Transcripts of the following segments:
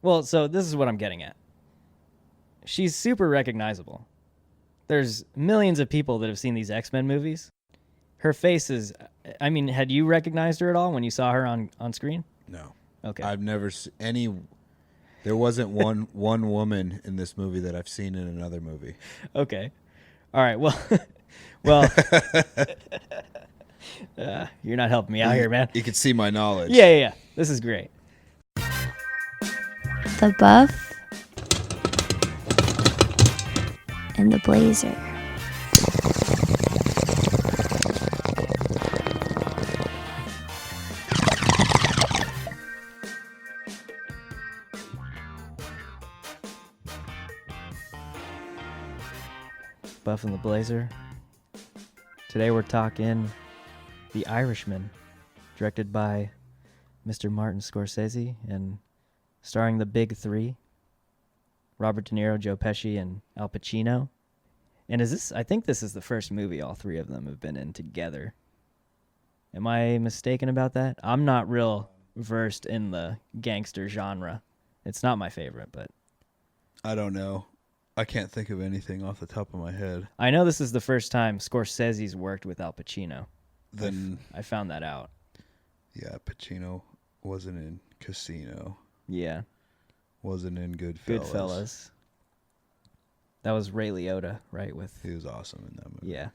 Well, so this is what I'm getting at. She's super recognizable. There's millions of people that have seen these X-Men movies. Her face is, I mean, had you recognized her at all when you saw her on screen? No. Okay. I've never any. There wasn't one woman in this movie that I've seen in another movie. Okay. All right. Well, well, you're not helping me out here, man. You can see my knowledge. Yeah. This is great. The buff and the blazer. Buff and the Blazer. Today we're talking The Irishman, directed by Mr. Martin Scorsese and starring the big three, Robert De Niro, Joe Pesci, and Al Pacino. And I think this is the first movie all three of them have been in together. Am I mistaken about that? I'm not real versed in the gangster genre. It's not my favorite, but I don't know. I can't think of anything off the top of my head. I know this is the first time Scorsese's worked with Al Pacino. Then I found that out. Yeah, Pacino wasn't in Casino. Yeah. Wasn't in Goodfellas. Goodfellas. That was Ray Liotta, right? He was awesome in that movie. Yeah.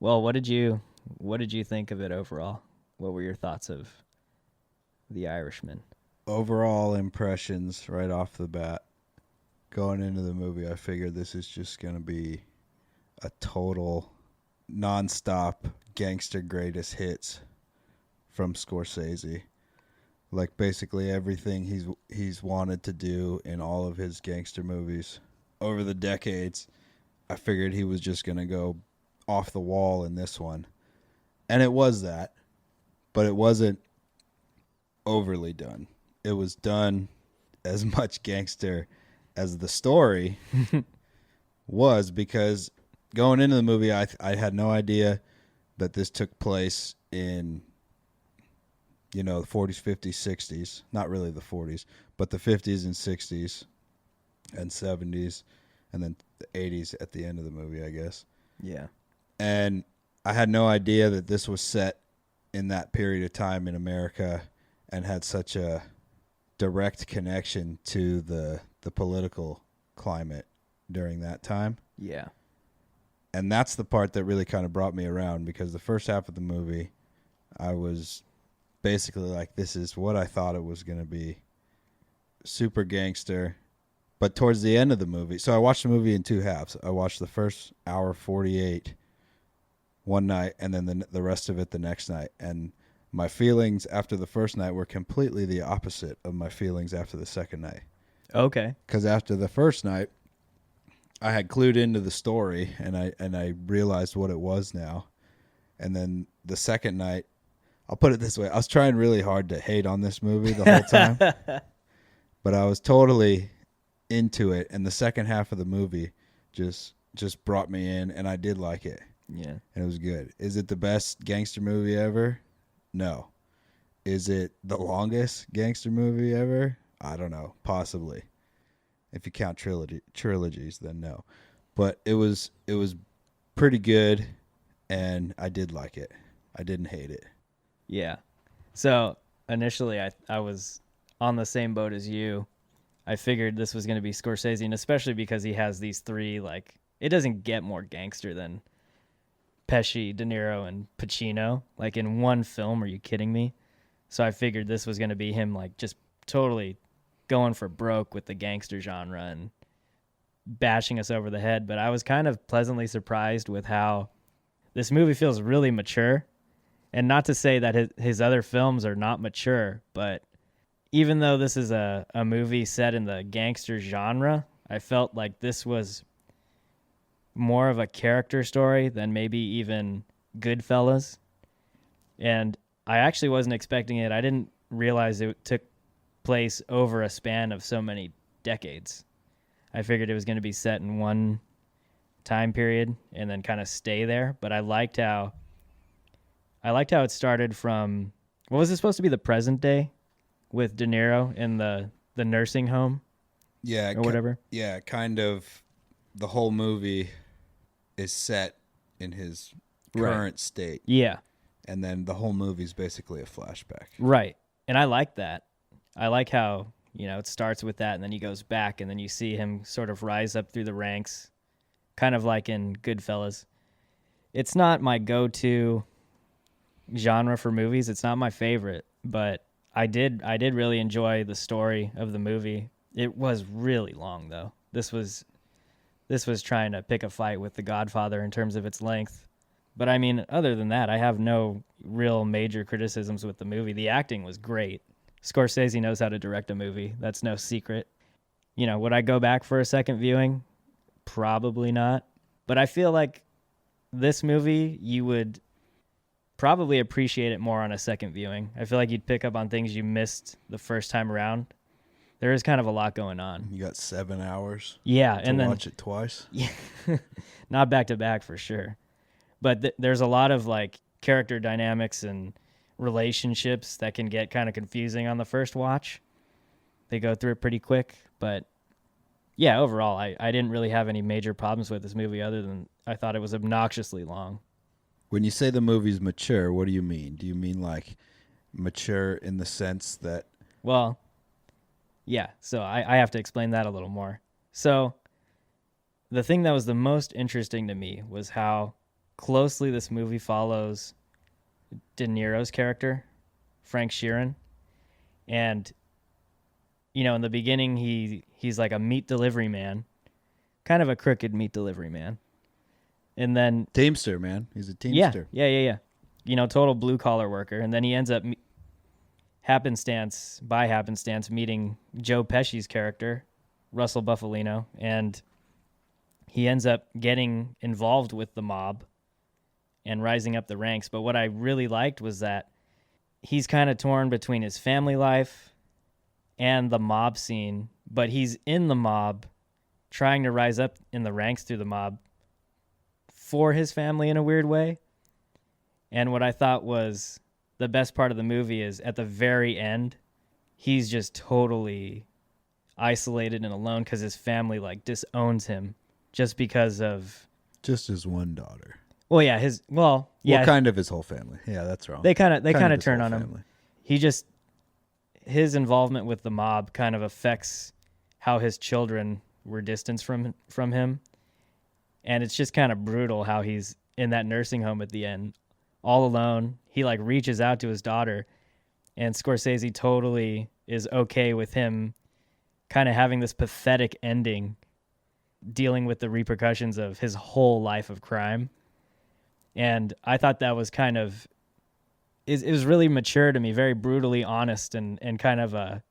Well, what did you think of it overall? What were your thoughts of The Irishman? Overall impressions right off the bat. Going into the movie, I figured this is just going to be a total non-stop gangster greatest hits from Scorsese. Like basically everything he's wanted to do in all of his gangster movies over the decades. I figured he was just going to go off the wall in this one. And it was that, but it wasn't overly done. It was done as much gangster as the story was, because going into the movie, I had no idea that this took place in, the 40s, 50s, 60s. Not really the 40s, but the 50s and 60s and 70s, and then the 80s at the end of the movie, I guess. Yeah. And I had no idea that this was set in that period of time in America and had such a direct connection to the political climate during that time. Yeah. And that's the part that really kind of brought me around, because the first half of the movie, I was basically like, this is what I thought it was going to be. Super gangster. But towards the end of the movie, so I watched the movie in two halves. I watched the first hour 48 one night, and then the rest of it the next night. And my feelings after the first night were completely the opposite of my feelings after the second night. Okay. Because after the first night, I had clued into the story, and I realized what it was now. And then the second night, I'll put it this way, I was trying really hard to hate on this movie the whole time. But I was totally into it, and the second half of the movie just brought me in, and I did like it. Yeah. And it was good. Is it the best gangster movie ever? No. Is it the longest gangster movie ever? I don't know. Possibly. If you count trilogies, then no. But it was pretty good, and I did like it. I didn't hate it. Yeah. So initially I was on the same boat as you. I figured this was going to be Scorsese, and especially because he has these three, like, it doesn't get more gangster than Pesci, De Niro, and Pacino. Like, in one film, are you kidding me? So I figured this was going to be him, like, just totally going for broke with the gangster genre and bashing us over the head. But I was kind of pleasantly surprised with how this movie feels really mature. And not to say that his other films are not mature, but even though this is a movie set in the gangster genre, I felt like this was more of a character story than maybe even Goodfellas. And I actually wasn't expecting it. I didn't realize it took place over a span of so many decades. I figured it was going to be set in one time period and then kind of stay there. But I liked how it started from, what was it supposed to be, the present day with De Niro in the the nursing home Yeah, or whatever. Yeah, kind of. The whole movie is set in his Right. current state, Yeah, and then the whole movie is basically a flashback. right. And I like that. I like how, it starts with that and then he goes back and then you see him sort of rise up through the ranks, kind of like in Goodfellas. It's not my go-to genre for movies. It's not my favorite, but I did really enjoy the story of the movie. It was really long though. This was trying to pick a fight with The Godfather in terms of its length. But I mean, other than that, I have no real major criticisms with the movie. The acting was great. Scorsese knows how to direct a movie. That's no secret. Would I go back for a second viewing? Probably not. But I feel like this movie, you would probably appreciate it more on a second viewing. I feel like you'd pick up on things you missed the first time around. There is kind of a lot going on. You got 7 hours. Yeah, to and then watch it twice. Yeah, not back to back for sure. But there's a lot of like character dynamics and relationships that can get kind of confusing on the first watch. They go through it pretty quick, but yeah, overall, I didn't really have any major problems with this movie other than I thought it was obnoxiously long. When you say the movie's mature, what do you mean? Do you mean like mature in the sense that... Well, yeah, so I have to explain that a little more. So the thing that was the most interesting to me was how closely this movie follows De Niro's character, Frank Sheeran. And, in the beginning, he's like a meat delivery man, kind of a crooked meat delivery man. And then... Teamster, man. He's a teamster. Yeah. Total blue-collar worker. And then he ends up... happenstance meeting Joe Pesci's character, Russell Buffalino, and he ends up getting involved with the mob and rising up the ranks. But what I really liked was that he's kind of torn between his family life and the mob scene, but he's in the mob trying to rise up in the ranks through the mob for his family in a weird way. And what I thought was the best part of the movie is at the very end, he's just totally isolated and alone because his family like disowns him just because of... Just his one daughter. Well, yeah, Well, kind of his whole family. Yeah, that's wrong. They kind of his turn whole on family. him. His involvement with the mob kind of affects how his children were distanced from him. And it's just kind of brutal how he's in that nursing home at the end, all alone. He like reaches out to his daughter, and Scorsese totally is okay with him kind of having this pathetic ending, dealing with the repercussions of his whole life of crime. And I thought that was kind of... It was really mature to me, very brutally honest, and kind of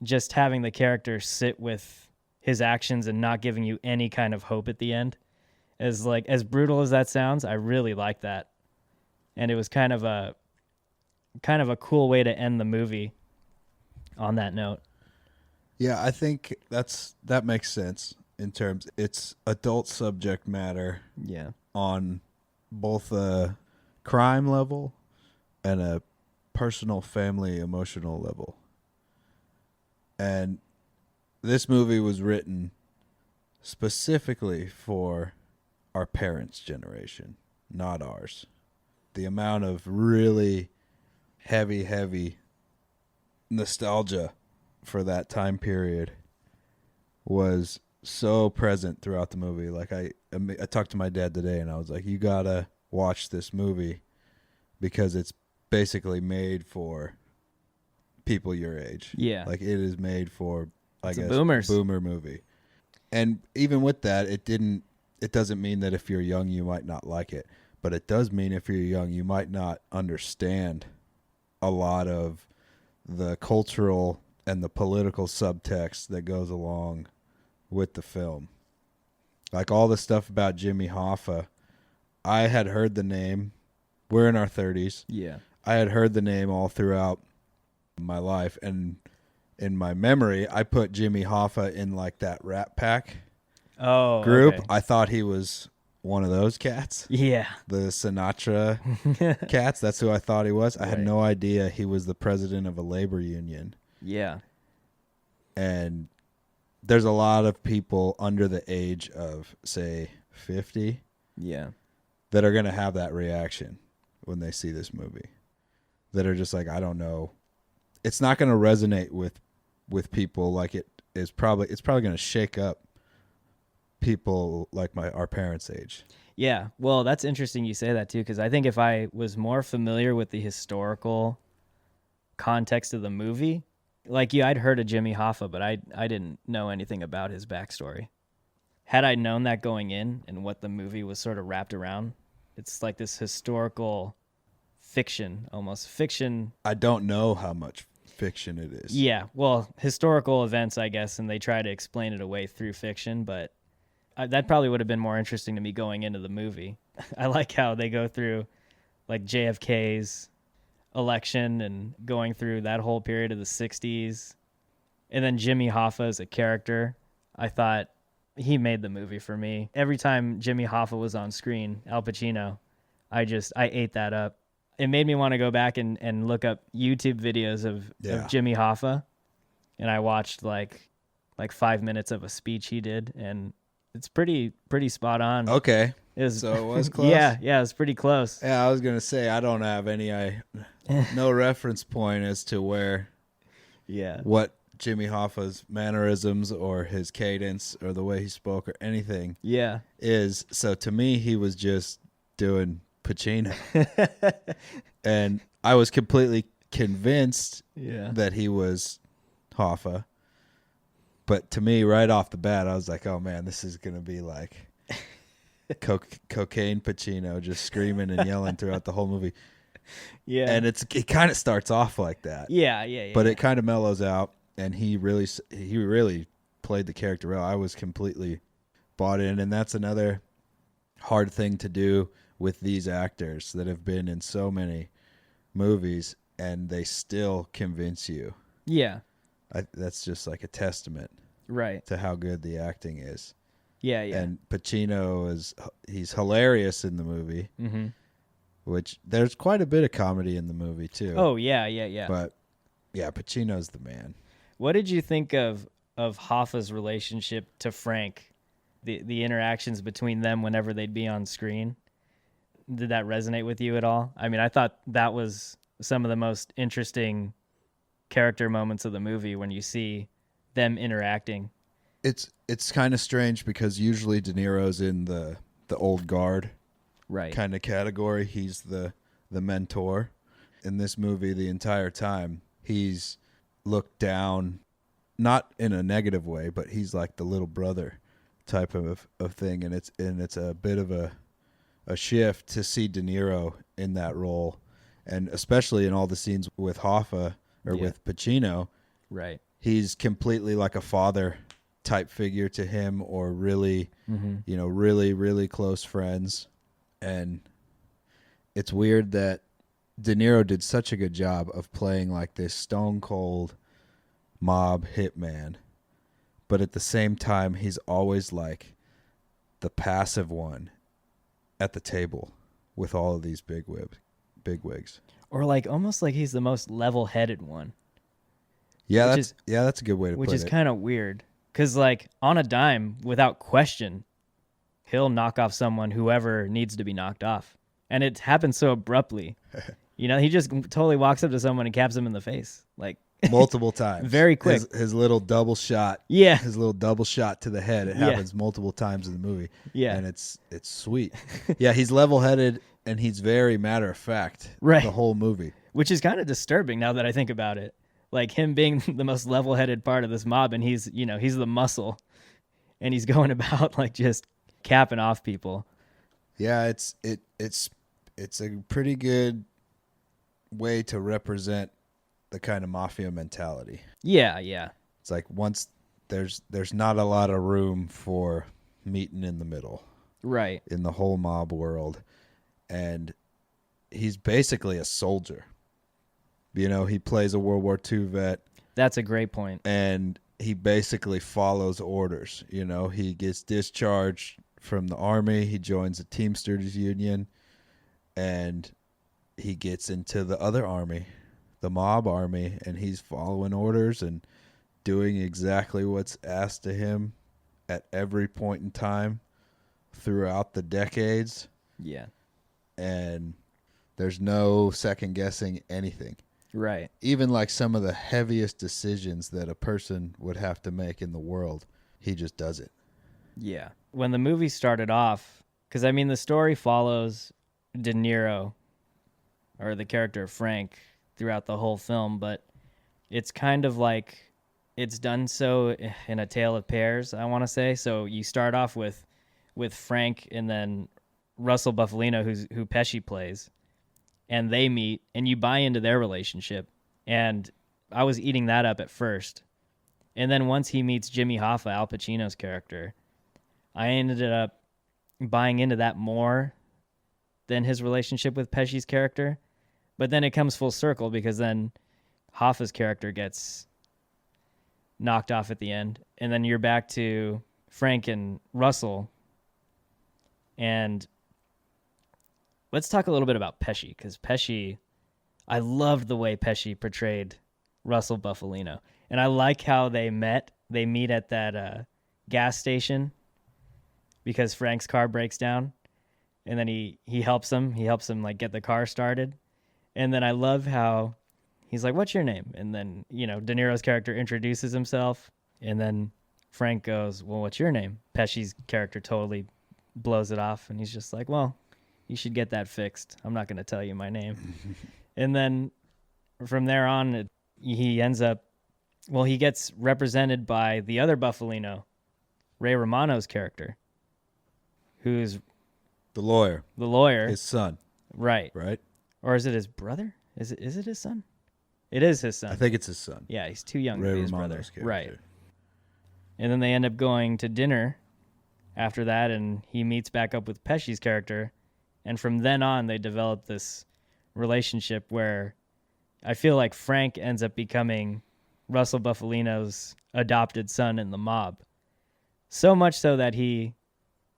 just having the character sit with his actions and not giving you any kind of hope at the end. As brutal as that sounds, I really like that. And it was kind of a cool way to end the movie on that note. Yeah, I think that makes sense in terms it's adult subject matter. Yeah. On both a crime level and a personal, family, emotional level. And this movie was written specifically for our parents' generation, not ours. The amount of really heavy nostalgia for that time period was so present throughout the movie. Like I talked to my dad today and I was like, you gotta watch this movie because it's basically made for people your age. Yeah. Like it is made for, I guess, boomers. Boomer movie. And even with that, it doesn't mean that if you're young, you might not like it, but it does mean if you're young, you might not understand a lot of the cultural and the political subtext that goes along with the film. Like all the stuff about Jimmy Hoffa, I had heard the name. We're in our 30s. Yeah. I had heard the name all throughout my life, and in my memory, I put Jimmy Hoffa in like that Rat Pack group. Okay. I thought he was one of those cats. Yeah. The Sinatra cats. That's who I thought he was. I had no idea he was the president of a labor union. Yeah. And there's a lot of people under the age of, say, 50 Yeah. that are going to have that reaction when they see this movie. That are just like, I don't know. It's not going to resonate with people like it's probably going to shake up people like our parents' age. Yeah. Well, that's interesting you say that too, because I think if I was more familiar with the historical context of the movie, like you, I'd heard of Jimmy Hoffa, but I didn't know anything about his backstory. Had I known that going in and what the movie was sort of wrapped around, it's like this historical fiction, almost fiction. I don't know how much fiction it is. Yeah, well, historical events, I guess, and they try to explain it away through fiction, but that probably would have been more interesting to me going into the movie. I like how they go through like JFKs election and going through that whole period of the 60s. And then Jimmy Hoffa as a character, I thought he made the movie for me. Every time Jimmy Hoffa was on screen, Al Pacino, I ate that up. It made me want to go back and look up YouTube videos of Jimmy Hoffa. And I watched like 5 minutes of a speech he did, and it's pretty spot on. Okay. So it was close? Yeah, it was pretty close. Yeah, I was going to say, I don't have no reference point as to what Jimmy Hoffa's mannerisms or his cadence or the way he spoke or anything is. So to me, he was just doing Pacino. And I was completely convinced that he was Hoffa. But to me, right off the bat, I was like, oh, man, this is going to be like cocaine Pacino just screaming and yelling throughout the whole movie. Yeah. And it kind of starts off like that. Yeah. But it kind of mellows out, and he really played the character well. I was completely bought in, and that's another hard thing to do with these actors that have been in so many movies, and they still convince you. Yeah. That's just like a testament to how good the acting is. Yeah. And Pacino he's hilarious in the movie, which there's quite a bit of comedy in the movie too. Oh, yeah. But yeah, Pacino's the man. What did you think of Hoffa's relationship to Frank? The interactions between them whenever they'd be on screen? Did that resonate with you at all? I mean, I thought that was some of the most interesting character moments of the movie when you see them interacting. It's kind of strange because usually De Niro's in the old guard kind of category. He's the mentor. In this movie, the entire time, he's looked down, not in a negative way, but he's like the little brother type of thing. And it's a bit of a shift to see De Niro in that role, and especially in all the scenes with Hoffa or with Pacino. Right. He's completely like a father type figure to him, or really, really, really close friends. And it's weird that De Niro did such a good job of playing like this stone cold mob hitman, but at the same time, he's always like the passive one at the table with all of these bigwigs. Or like almost like he's the most level-headed one. Yeah, that's a good way to put it. Which is kind of weird. Because, like, on a dime, without question, he'll knock off whoever needs to be knocked off. And it happens so abruptly. He just totally walks up to someone and caps him in the face. Like, multiple times. Very quick. His little double shot. Yeah. His little double shot to the head. It happens multiple times in the movie. Yeah. And it's sweet. Yeah, he's level-headed, and he's very matter-of-fact the whole movie. Which is kind of disturbing now that I think about it. Like him being the most level-headed part of this mob, and he's the muscle, and he's going about like just capping off people. Yeah, it's a pretty good way to represent the kind of mafia mentality. Yeah. It's like once there's not a lot of room for meeting in the middle. Right. In the whole mob world. And he's basically a soldier. He plays a World War II vet. That's a great point. And he basically follows orders. He gets discharged from the army. He joins the Teamsters Union. And he gets into the other army, the mob army, and he's following orders. And doing exactly what's asked of him at every point in time throughout the decades, Yeah. and there's no second guessing anything. Right. Even like some of the heaviest decisions that a person would have to make in the world, he just does it. Yeah. When the movie started off, because I mean, the story follows De Niro, or the character of Frank, throughout the whole film, but it's kind of like it's done so in a tale of pairs, I want to say. So you start off with Frank and then Russell Buffalino, who Pesci plays, and they meet, and you buy into their relationship. And I was eating that up at first. And then once he meets Jimmy Hoffa, Al Pacino's character, I ended up buying into that more than his relationship with Pesci's character. But then it comes full circle because then Hoffa's character gets knocked off at the end. And then you're back to Frank and Russell. And let's talk a little bit about Pesci, because Pesci, I loved the way Pesci portrayed Russell Buffalino. And I like how they met. They meet at that gas station because Frank's car breaks down. And then he helps him. He helps him like get the car started. And then I love how he's like, "What's your name?" And then, De Niro's character introduces himself. And then Frank goes, "Well, what's your name?" Pesci's character totally blows it off. And he's just like, "Well, you should get that fixed. I'm not going to tell you my name." And then from there on, he ends up, he gets represented by the other Buffalino, Ray Romano's character, who's The lawyer. the lawyer. His son. Right. Right? Or is it his brother? Is it his son? It is his son. I think it's his son. Yeah, he's too young Ray to be his Romano's brother. character. Right. And then they end up going to dinner after that, and he meets back up with Pesci's character. And from then on, they develop this relationship where I feel like Frank ends up becoming Russell Buffalino's adopted son in the mob. So much so that he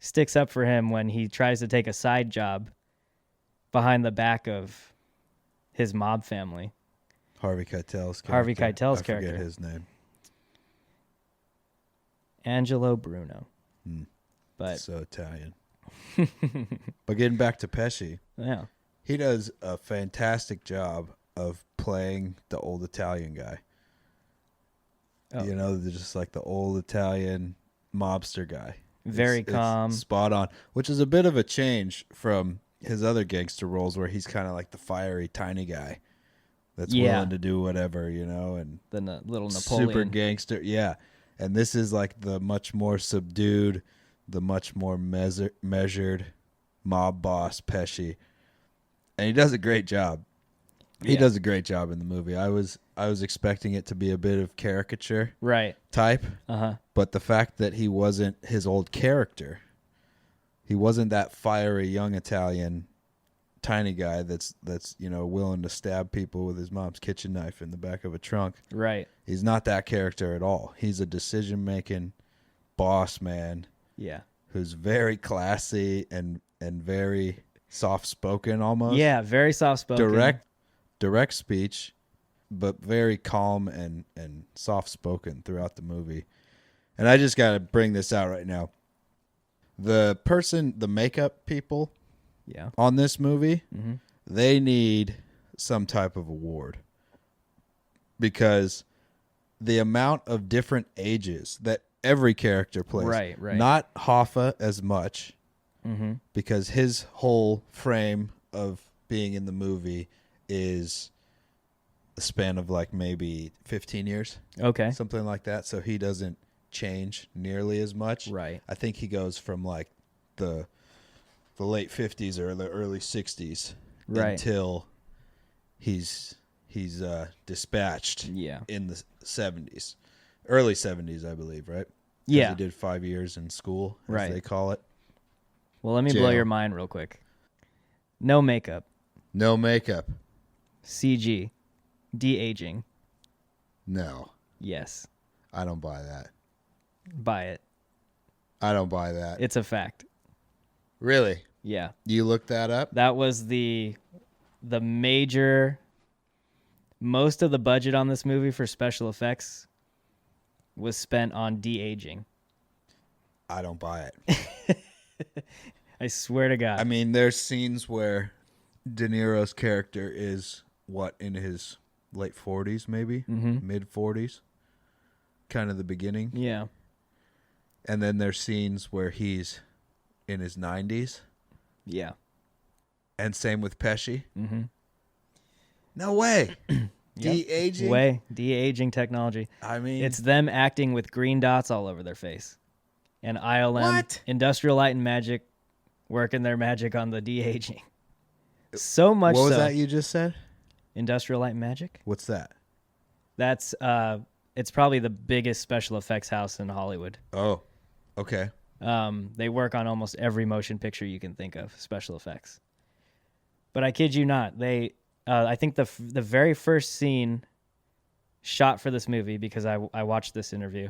sticks up for him when he tries to take a side job behind the back of his mob family. Harvey Keitel's character. Harvey Keitel's I character. forget his name. Angelo Bruno. But So Italian. But getting back to Pesci, yeah. he does a fantastic job of playing the old Italian guy. Oh. They're just like the old Italian mobster guy. Very calm. It's spot on, which is a bit of a change from his other gangster roles where he's kind of like the fiery, tiny guy that's willing to do whatever, and The little Napoleon. super gangster. Yeah. And this is like the much more subdued, the much more measured mob boss Pesci. And he does a great job. He does a great job in the movie. I was expecting it to be a bit of caricature Right. type. Uh-huh. But the fact that he wasn't his old character, he wasn't that fiery young Italian tiny guy that's willing to stab people with his mom's kitchen knife in the back of a trunk. Right. He's not that character at all. He's a decision-making boss man. Yeah. Who's very classy and very soft-spoken almost. Yeah, very soft-spoken. Direct speech, but very calm and soft-spoken throughout the movie. And I just got to bring this out right now. The makeup people on this movie, they need some type of award. Because the amount of different ages that every character plays. Right. Not Hoffa as much, because his whole frame of being in the movie is a span of like maybe 15 years. Okay. Something like that. So he doesn't change nearly as much. Right. I think he goes from like the late 50s or the early 60s until he's dispatched in the 70s. Early 70s, I believe, right? Yeah. He did 5 years in school, as they call it. Well, let me blow your mind real quick. No makeup. No makeup. CG. De-aging. No. Yes. I don't buy that. Buy it. I don't buy that. It's a fact. Really? Yeah. You looked that up? That was the major... Most of the budget on this movie for special effects was spent on de-aging. I don't buy it. I swear to God. I mean, there's scenes where De Niro's character is, in his late 40s, maybe? Mid 40s? Kind of the beginning. Yeah. And then there's scenes where he's in his 90s. Yeah. And same with Pesci. No way. De-aging? De-aging technology. I mean, It's them acting with green dots all over their face. And ILM, What? Industrial Light and Magic, working their magic on the de-aging. So much what was so. that you just said? Industrial Light and Magic? What's that? That's it's probably the biggest special effects house in Hollywood. Oh, okay. They work on almost every motion picture you can think of, special effects. But I kid you not, I think the very first scene shot for this movie, because I watched this interview,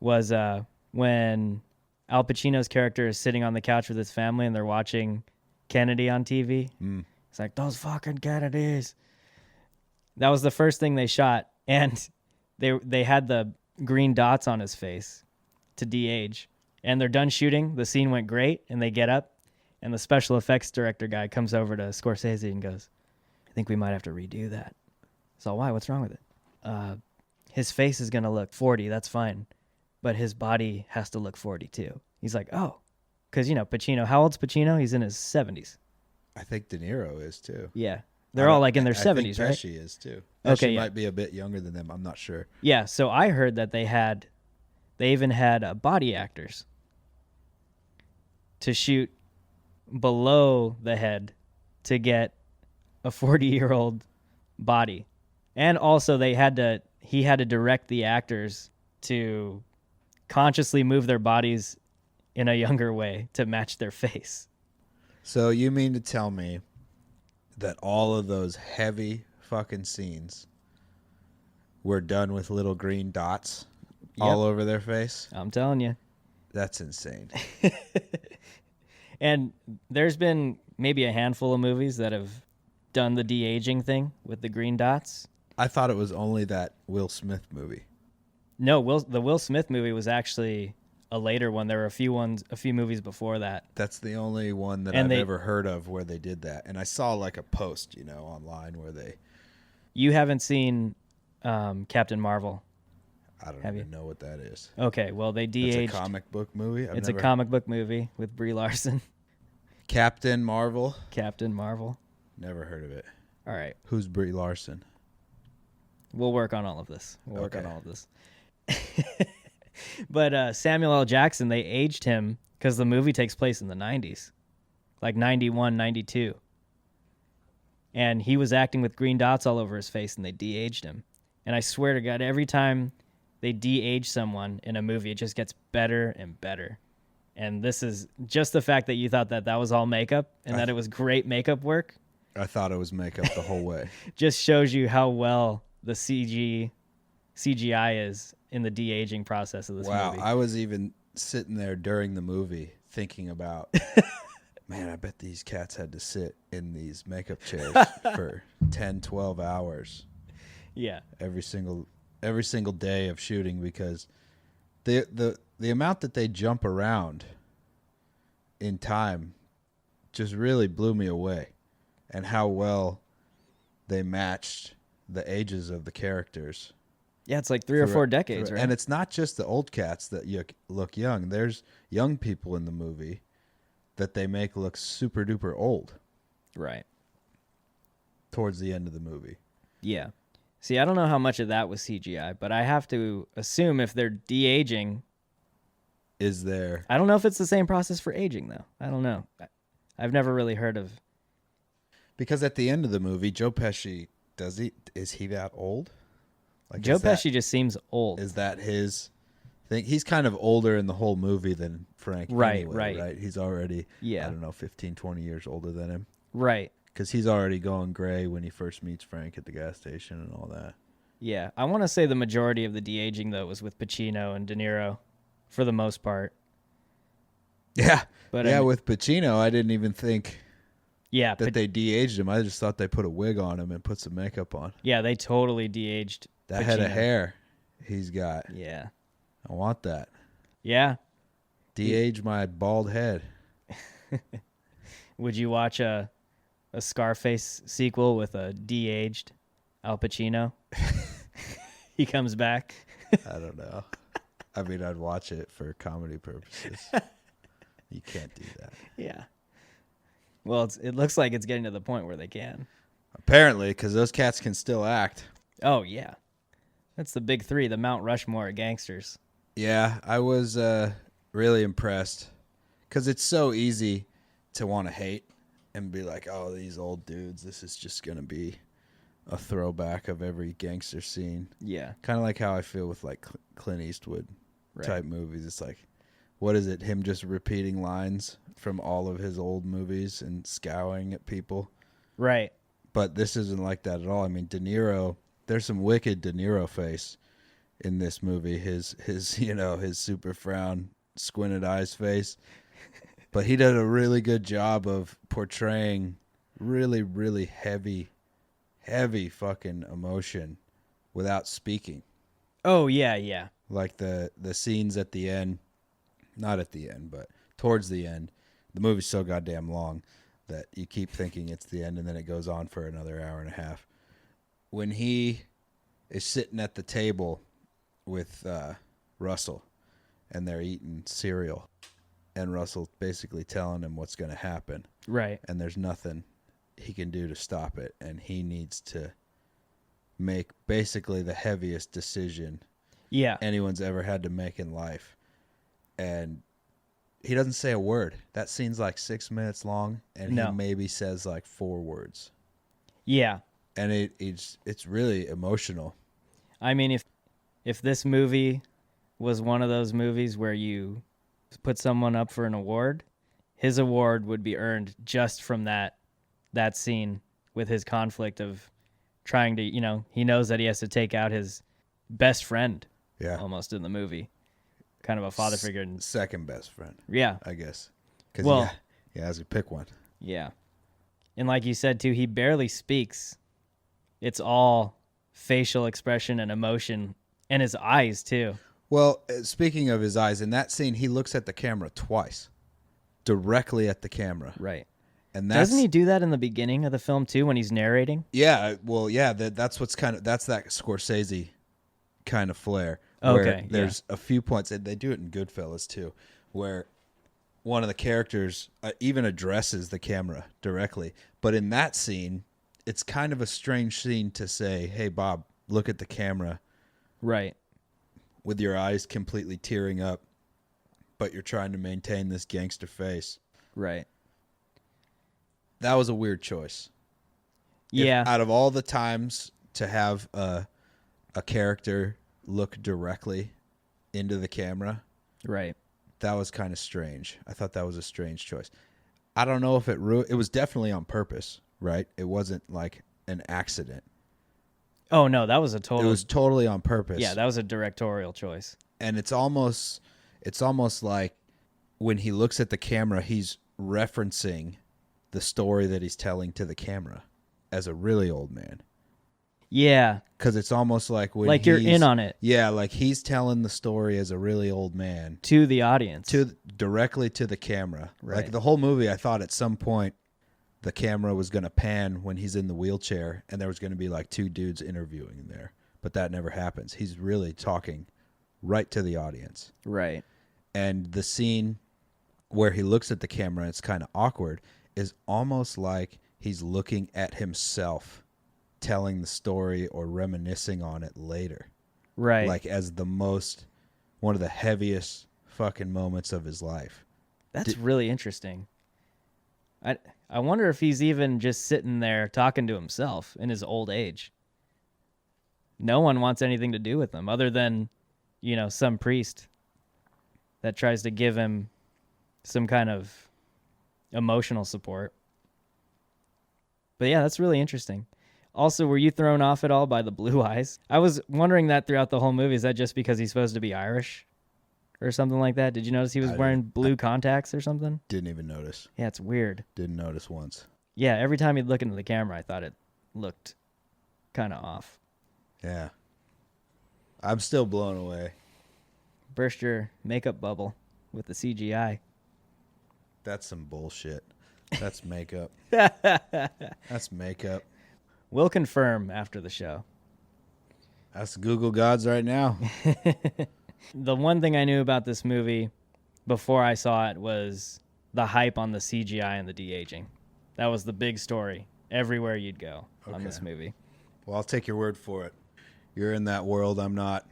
was when Al Pacino's character is sitting on the couch with his family and they're watching Kennedy on TV. It's like, those fucking Kennedys. That was the first thing they shot, and they had the green dots on his face to de-age. And they're done shooting. The scene went great, and they get up, and the special effects director guy comes over to Scorsese and goes, I think we might have to redo that. So why? What's wrong with it? His face is going to look 40. That's fine. But his body has to look 40 too. He's like, oh, because, Pacino, how old's Pacino? He's in his 70s. I think De Niro is too. Yeah. They're all like in their 70s, right? Pesci is too. Okay, Pesci yeah. might be a bit younger than them. I'm not sure. Yeah. So I heard that they even had body actors to shoot below the head to get a 40-year-old body. And also he had to direct the actors to consciously move their bodies in a younger way to match their face. So you mean to tell me that all of those heavy fucking scenes were done with little green dots all over their face? I'm telling you. That's insane. And there's been maybe a handful of movies that have done the de-aging thing with the green dots. I thought it was only that Will Smith movie. No, the Will Smith movie was actually a later one. There were a few movies before that. That's the only one that I've ever heard of where they did that. And I saw like a post, online where they... You haven't seen Captain Marvel? I don't even know what that is. Okay, well, they de-aged... It's a comic book movie? It's a comic book movie with Brie Larson. Captain Marvel? Captain Marvel. Never heard of it. All right. Who's Brie Larson? We'll work on all of this. But Samuel L. Jackson, they aged him because the movie takes place in the 90s, like 91, 92. And he was acting with green dots all over his face, and they de-aged him. And I swear to God, every time they de-age someone in a movie, it just gets better and better. And this is just the fact that you thought that was all makeup and that it was great makeup work. I thought it was makeup the whole way. Just shows you how well the CGI is in the de-aging process of this movie. Wow, I was even sitting there during the movie thinking about, man, I bet these cats had to sit in these makeup chairs for 10, 12 hours. Yeah. Every single day of shooting, because the amount that they jump around in time just really blew me away, and how well they matched the ages of the characters. Yeah, it's like 3 or 4 decades, right? And it's not just the old cats that look young. There's young people in the movie that they make look super duper old. Right. Towards the end of the movie. Yeah. See, I don't know how much of that was CGI, but I have to assume if they're de-aging... Is there... I don't know if it's the same process for aging, though. I don't know. I've never really heard of... Because at the end of the movie, Joe Pesci, is he that old? Like, Joe Pesci just seems old. Is that his thing? He's kind of older in the whole movie than Frank. Right, anyway, right. He's already, I don't know, 15, 20 years older than him. Right. Because he's already going gray when he first meets Frank at the gas station and all that. Yeah. I want to say the majority of the de-aging, though, was with Pacino and De Niro for the most part. Yeah. But with Pacino, I didn't even think... Yeah, that they de-aged him. I just thought they put a wig on him and put some makeup on. Yeah, they totally de-aged That Pacino. head of hair he's got. Yeah. I want that. Yeah. De-age my bald head. Would you watch a Scarface sequel with a de-aged Al Pacino? He comes back. I don't know. I mean, I'd watch it for comedy purposes. You can't do that. Yeah. Well, it looks like it's getting to the point where they can. Apparently, because those cats can still act. Oh, yeah. That's the big three, the Mount Rushmore of gangsters. Yeah, I was really impressed because it's so easy to want to hate and be like, oh, these old dudes, this is just going to be a throwback of every gangster scene. Yeah. Kind of like how I feel with like Clint Eastwood type movies. It's like, what is it? Him just repeating lines from all of his old movies and scowling at people. Right. But this isn't like that at all. I mean, De Niro, there's some wicked De Niro face in this movie. His his super frown, squinted eyes face. But he did a really good job of portraying really, really heavy fucking emotion without speaking. Oh, yeah, yeah. Like the scenes at the end, not at the end, but towards the end. The movie's so goddamn long that you keep thinking it's the end and then it goes on for another hour and a half. When he is sitting at the table with Russell and they're eating cereal and Russell basically telling him what's going to happen. Right. And there's nothing he can do to stop it. And he needs to make basically the heaviest decision anyone's ever had to make in life. And he doesn't say a word. That scene's like 6 minutes long, and he maybe says like 4 words. Yeah. And it's really emotional. I mean, if this movie was one of those movies where you put someone up for an award, his award would be earned just from that scene with his conflict of trying to, he knows that he has to take out his best friend almost in the movie. Kind of a father figure. Second best friend. Yeah. I guess. Because he has to pick one. Yeah. And like you said, too, he barely speaks. It's all facial expression and emotion, and his eyes, too. Well, speaking of his eyes, in that scene, he looks at the camera twice. Directly at the camera. Right. And doesn't he do that in the beginning of the film, too, when he's narrating? Yeah. Well, yeah, that's that Scorsese kind of flair. Okay. There's a few points, and they do it in Goodfellas, too, where one of the characters even addresses the camera directly. But in that scene, it's kind of a strange scene to say, hey, Bob, look at the camera. Right. With your eyes completely tearing up, but you're trying to maintain this gangster face. Right. That was a weird choice. Yeah. Out of all the times to have a character look directly into the camera, right, that was kind of strange. I thought that was a strange choice. I don't know if it was definitely on purpose, right? It wasn't like an accident. Oh no, that was It was totally on purpose. Yeah, that was a directorial choice. And it's almost like when he looks at the camera, he's referencing the story that he's telling to the camera as a really old man. Yeah. Because it's almost like when you're in on it. Yeah, like he's telling the story as a really old man. To the audience. Directly to the camera. Right. Like the whole movie, I thought at some point the camera was going to pan when he's in the wheelchair and there was going to be like 2 dudes interviewing him there. But that never happens. He's really talking right to the audience. Right. And the scene where he looks at the camera and it's kind of awkward is almost like he's looking at himself telling the story or reminiscing on it later. Right. Like as one of the heaviest fucking moments of his life. That's really interesting. I wonder if he's even just sitting there talking to himself in his old age. No one wants anything to do with him other than, some priest that tries to give him some kind of emotional support. But yeah, that's really interesting. Also, were you thrown off at all by the blue eyes? I was wondering that throughout the whole movie. Is that just because he's supposed to be Irish or something like that? Did you notice he was wearing blue contacts or something? Didn't even notice. Yeah, it's weird. Didn't notice once. Yeah, every time he'd look into the camera, I thought it looked kind of off. Yeah. I'm still blown away burst your makeup bubble with the CGI. That's some bullshit. That's makeup. That's makeup. We'll confirm after the show. That's Google Gods right now. The one thing I knew about this movie before I saw it was the hype on the CGI and the de-aging. That was the big story everywhere you'd go on this movie. Well, I'll take your word for it. You're in that world. I'm not.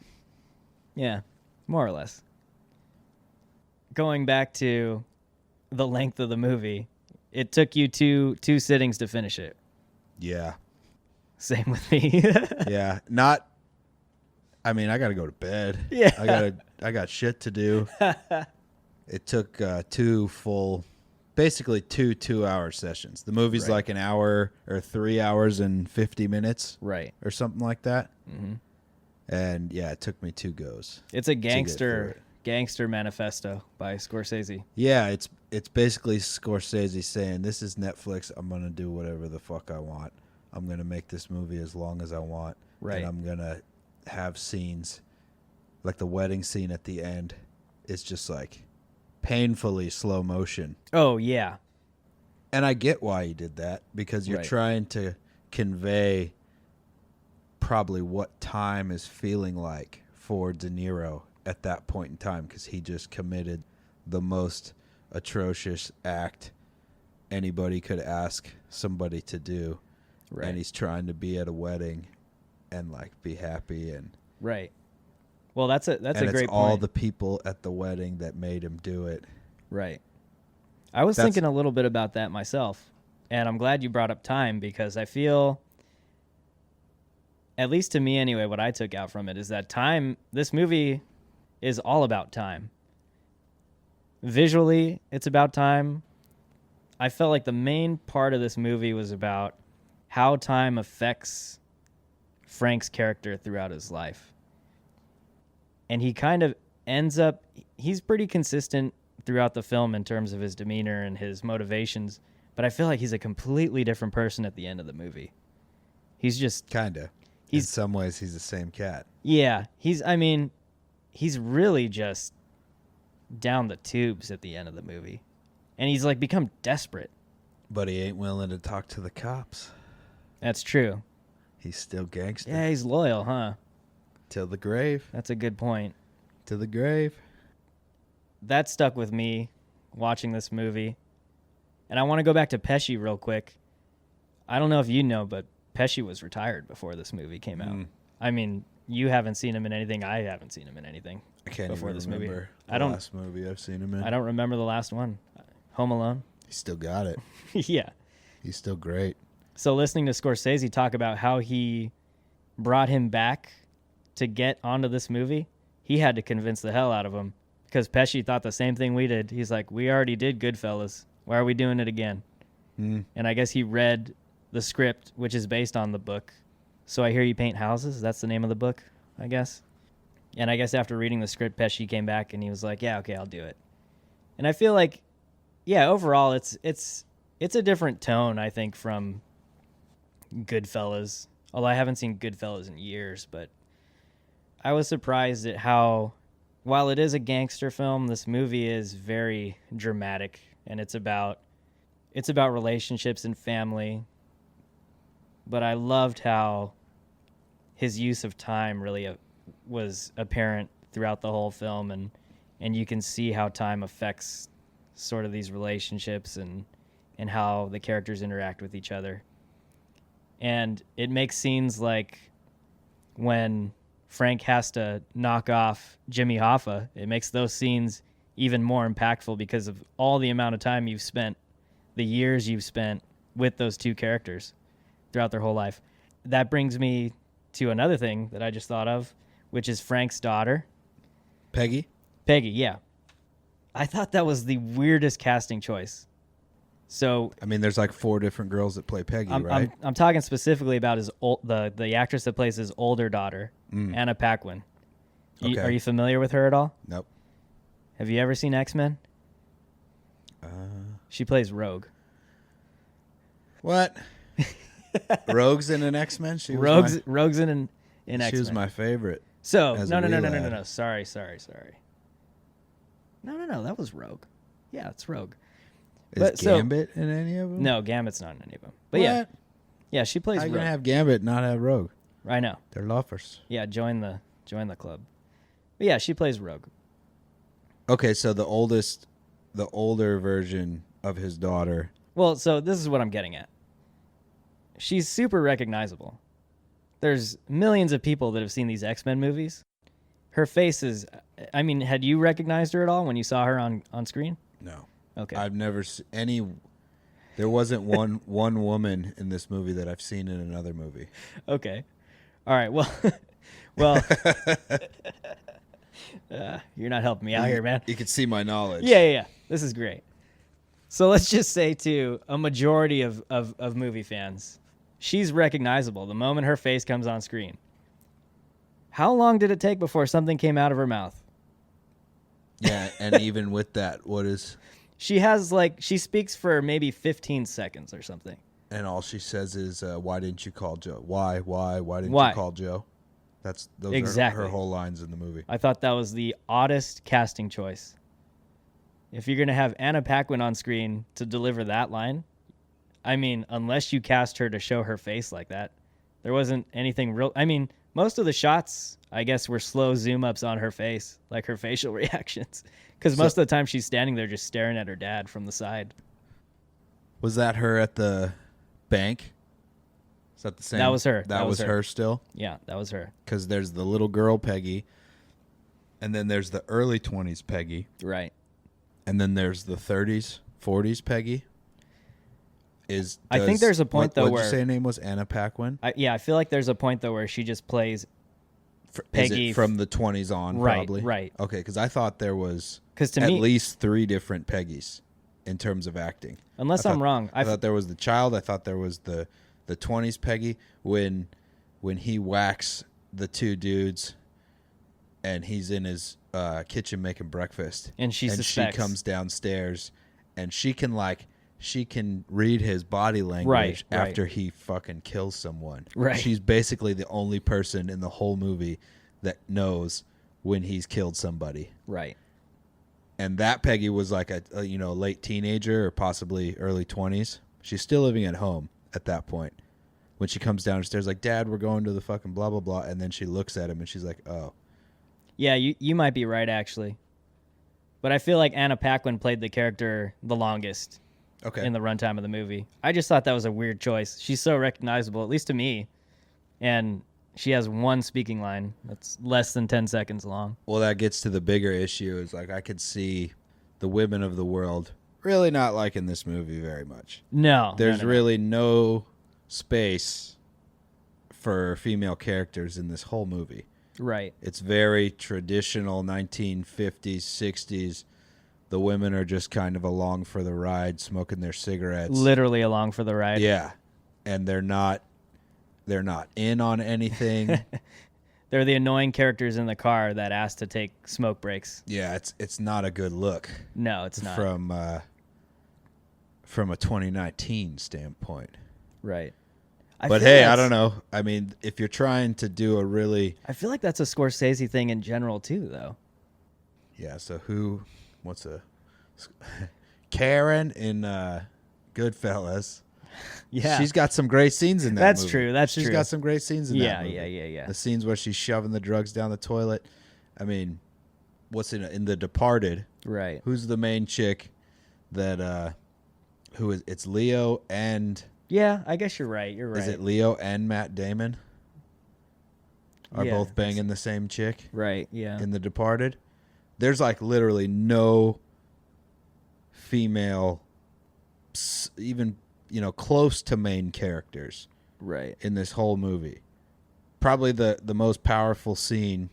Yeah, more or less. Going back to the length of the movie, it took you two sittings to finish it. Yeah. Same with me. Yeah. Not. I mean, I got to go to bed. Yeah. I got shit to do. It took basically two 2-hour sessions. The movie's Right. like an hour or 3 hours and 50 minutes. Right. Or something like that. Mm-hmm. And yeah, it took me 2 goes. It's a to get through it. gangster manifesto by Scorsese. Yeah, it's basically Scorsese saying, this is Netflix. I'm going to do whatever the fuck I want. I'm going to make this movie as long as I want. Right. And I'm going to have scenes like the wedding scene at the end is just like painfully slow motion. Oh, yeah. And I get why he did that, because you're Right. trying to convey probably what time is feeling like for De Niro at that point in time, because he just committed the most atrocious act anybody could ask somebody to do. Right. And he's trying to be at a wedding and like be happy, and Right. Well, that's a and great it's point. all the people at the wedding that made him do it. Right. I was That's- thinking a little bit about that myself, and I'm glad you brought up time, because I feel, at least to me anyway, what I took out from it is that time, this movie is all about time. Visually, it's about time. I felt like the main part of this movie was about how time affects Frank's character throughout his life. And he kind of ends up, he's pretty consistent throughout the film in terms of his demeanor and his motivations, but I feel like he's a completely different person at the end of the movie. He's just, Kinda. In He's- some ways, he's the same cat. yeah, he's really just down the tubes at the end of the movie. And he's like become desperate. But he ain't willing to talk to the cops. That's true. He's still gangster. Yeah, he's loyal, huh? Till the grave. That's a good point. To the grave. That stuck with me watching this movie. And I want to go back to Pesci real quick. I don't know if you know, but Pesci was retired before this movie came out. I mean, you haven't seen him in anything. I haven't seen him in anything. I can't Before even this movie. remember I the don't- last movie I've seen him in. I don't remember the last one. Home Alone? He still got it. Yeah. He's still great. So listening to Scorsese talk about how he brought him back to get onto this movie, he had to convince the hell out of him, because Pesci thought the same thing we did. He's like, we already did Goodfellas. Why are we doing it again? Mm. And I guess he read the script, which is based on the book. So I Hear You Paint Houses. That's the name of the book, I guess. And I guess after reading the script, Pesci came back and he was like, yeah, okay, I'll do it. And I feel like, yeah, overall, it's a different tone, I think, from Goodfellas. Although I haven't seen Goodfellas in years, but I was surprised at how, while it is a gangster film, this movie is very dramatic, and it's about relationships and family. But I loved how his use of time really was apparent throughout the whole film, and you can see how time affects sort of these relationships and how the characters interact with each other. And it makes scenes like when Frank has to knock off Jimmy Hoffa, it makes those scenes even more impactful because of all the amount of time you've spent, the years you've spent with those two characters throughout their whole life. That brings me to another thing that I just thought of, which is Frank's daughter. Peggy? Peggy, yeah. I thought that was the weirdest casting choice. So I mean, there's like 4 different girls that play Peggy, right? I'm talking specifically about the actress that plays his older daughter, Anna Paquin. Okay. Are you familiar with her at all? Nope. Have you ever seen X-Men? She plays Rogue. What? Rogue's in an X-Men? Rogue's in X-Men. She was my favorite. So as no. a wee lad. Sorry. No. That was Rogue. Yeah, it's Rogue. Is But so- Gambit in any of them? No, Gambit's not in any of them. But yeah, she plays How you Rogue. gonna have Gambit, not have Rogue? I know. They're lovers. Yeah, join the club. But yeah, she plays Rogue. Okay, so the older version of his daughter. Well, so this is what I'm getting at. She's super recognizable. There's millions of people that have seen these X-Men movies. Her face is, I mean, had you recognized her at all when you saw her on screen? No. Okay. I've never any. There wasn't one woman in this movie that I've seen in another movie. Okay. All right. Well, well, you're not helping me out here, man. You can see my knowledge. Yeah. This is great. So let's just say to a majority of movie fans, she's recognizable the moment her face comes on screen. How long did it take before something came out of her mouth? Yeah, and even with that, what is? She speaks for maybe 15 seconds or something. And all she says is, "Why didn't you call Joe? Why didn't Why? you call Joe?" Those Exactly. are her whole lines in the movie. I thought that was the oddest casting choice. If you're going to have Anna Paquin on screen to deliver that line, I mean, unless you cast her to show her face like that, there wasn't anything real. I mean, most of the shots, I guess, were slow zoom ups on her face, like her facial reactions. Because most of the time she's standing there just staring at her dad from the side. Was that her at the bank? Is that the same? That was her. That was her still? Yeah, that was her. Because there's the little girl Peggy, and then there's the early 20s Peggy, Right. and then there's the 30s, 40s Peggy. I think there's a point, though, what'd where... you say her name was? Anna Paquin? I feel like there's a point, though, where she just plays Peggy... Is it from the 20s on, Right, probably? right. Okay, because I thought there was to at me, least 3 different Peggys in terms of acting. unless I'm wrong, I thought there was the child. I thought there was the 20s Peggy when he whacks the 2 dudes and he's in his kitchen making breakfast. And she suspects. She comes downstairs and she can read his body language after he fucking kills someone. Right. She's basically the only person in the whole movie that knows when he's killed somebody. Right. And that Peggy was like a late teenager or possibly early 20s. She's still living at home at that point. When she comes downstairs like, "Dad, we're going to the fucking blah, blah, blah." And then she looks at him and she's like, "Oh." Yeah, you might be right, actually. But I feel like Anna Paquin played the character the longest in the runtime of the movie. I just thought that was a weird choice. She's so recognizable, at least to me. And she has one speaking line that's less than 10 seconds long. Well, that gets to the bigger issue. Is like I could see the women of the world really not liking this movie very much. No. There's really no space for female characters in this whole movie. Right. It's very traditional 1950s, 60s. The women are just kind of along for the ride, smoking their cigarettes. Literally along for the ride. Yeah. And they're not in on anything. They're the annoying characters in the car that ask to take smoke breaks. Yeah, it's not a good look. No, it's not. From a 2019 standpoint. Right. But hey, I don't know. I mean, if you're trying to do a really... I feel like that's a Scorsese thing in general, too, though. Yeah, so what's a... Karen in Goodfellas. Yeah. She's got some great scenes in that movie. That's true. She's got some great scenes in that movie. Yeah. The scenes where she's shoving the drugs down the toilet. I mean, what's in The Departed? Right. Who's the main chick that... it's Leo and... Yeah, I guess you're right. You're right. Is it Leo and Matt Damon? Are Yeah, both banging the same chick? Right, yeah. In The Departed? There's like literally no female, even, close to main characters. Right. In this whole movie. Probably the most powerful scene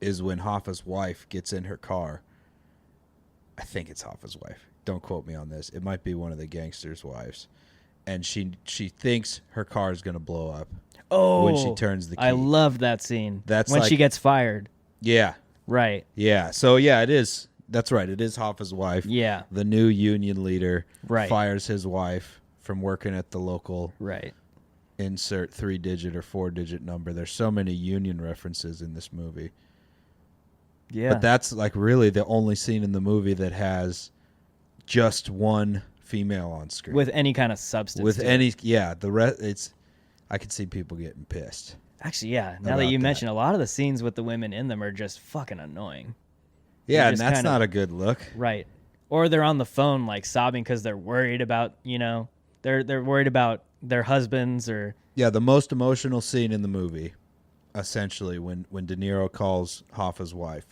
is when Hoffa's wife gets in her car. I think it's Hoffa's wife. Don't quote me on this. It might be one of the gangsters' wives. And she thinks her car is going to blow up when she turns the key. I love that scene. That's when like, she gets fired. Yeah. Right. Yeah. So, yeah, it is. That's right. It is Hoffa's wife. Yeah. The new union leader fires his wife from working at the local insert 3-digit or 4-digit number. There's so many union references in this movie. Yeah. But that's like really the only scene in the movie that has just one female on screen. With any kind of substance. With to any, it. yeah, the rest, it's, I could see people getting pissed. Actually, yeah. Now that about you that. mention, a lot of the scenes with the women in them are just fucking annoying. Yeah, They're and just that's kinda- not a good look. Right. Or they're on the phone like sobbing because they're worried about, they're worried about their husbands or. Yeah, the most emotional scene in the movie, essentially, when De Niro calls Hoffa's wife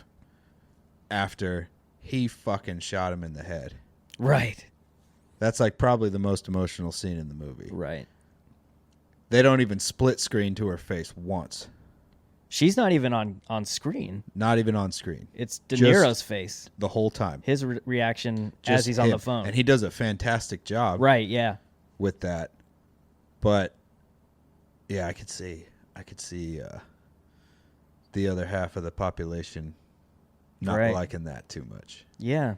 after he fucking shot him in the head. Right. That's like probably the most emotional scene in the movie. Right. They don't even split screen to her face once. She's not even on screen. Not even on screen. It's De Just Niro's face. the whole time. His reaction Just as he's on the him. phone. And he does a fantastic job Right, yeah. with that. But yeah, I could see the other half of the population not Right. liking that too much. Yeah.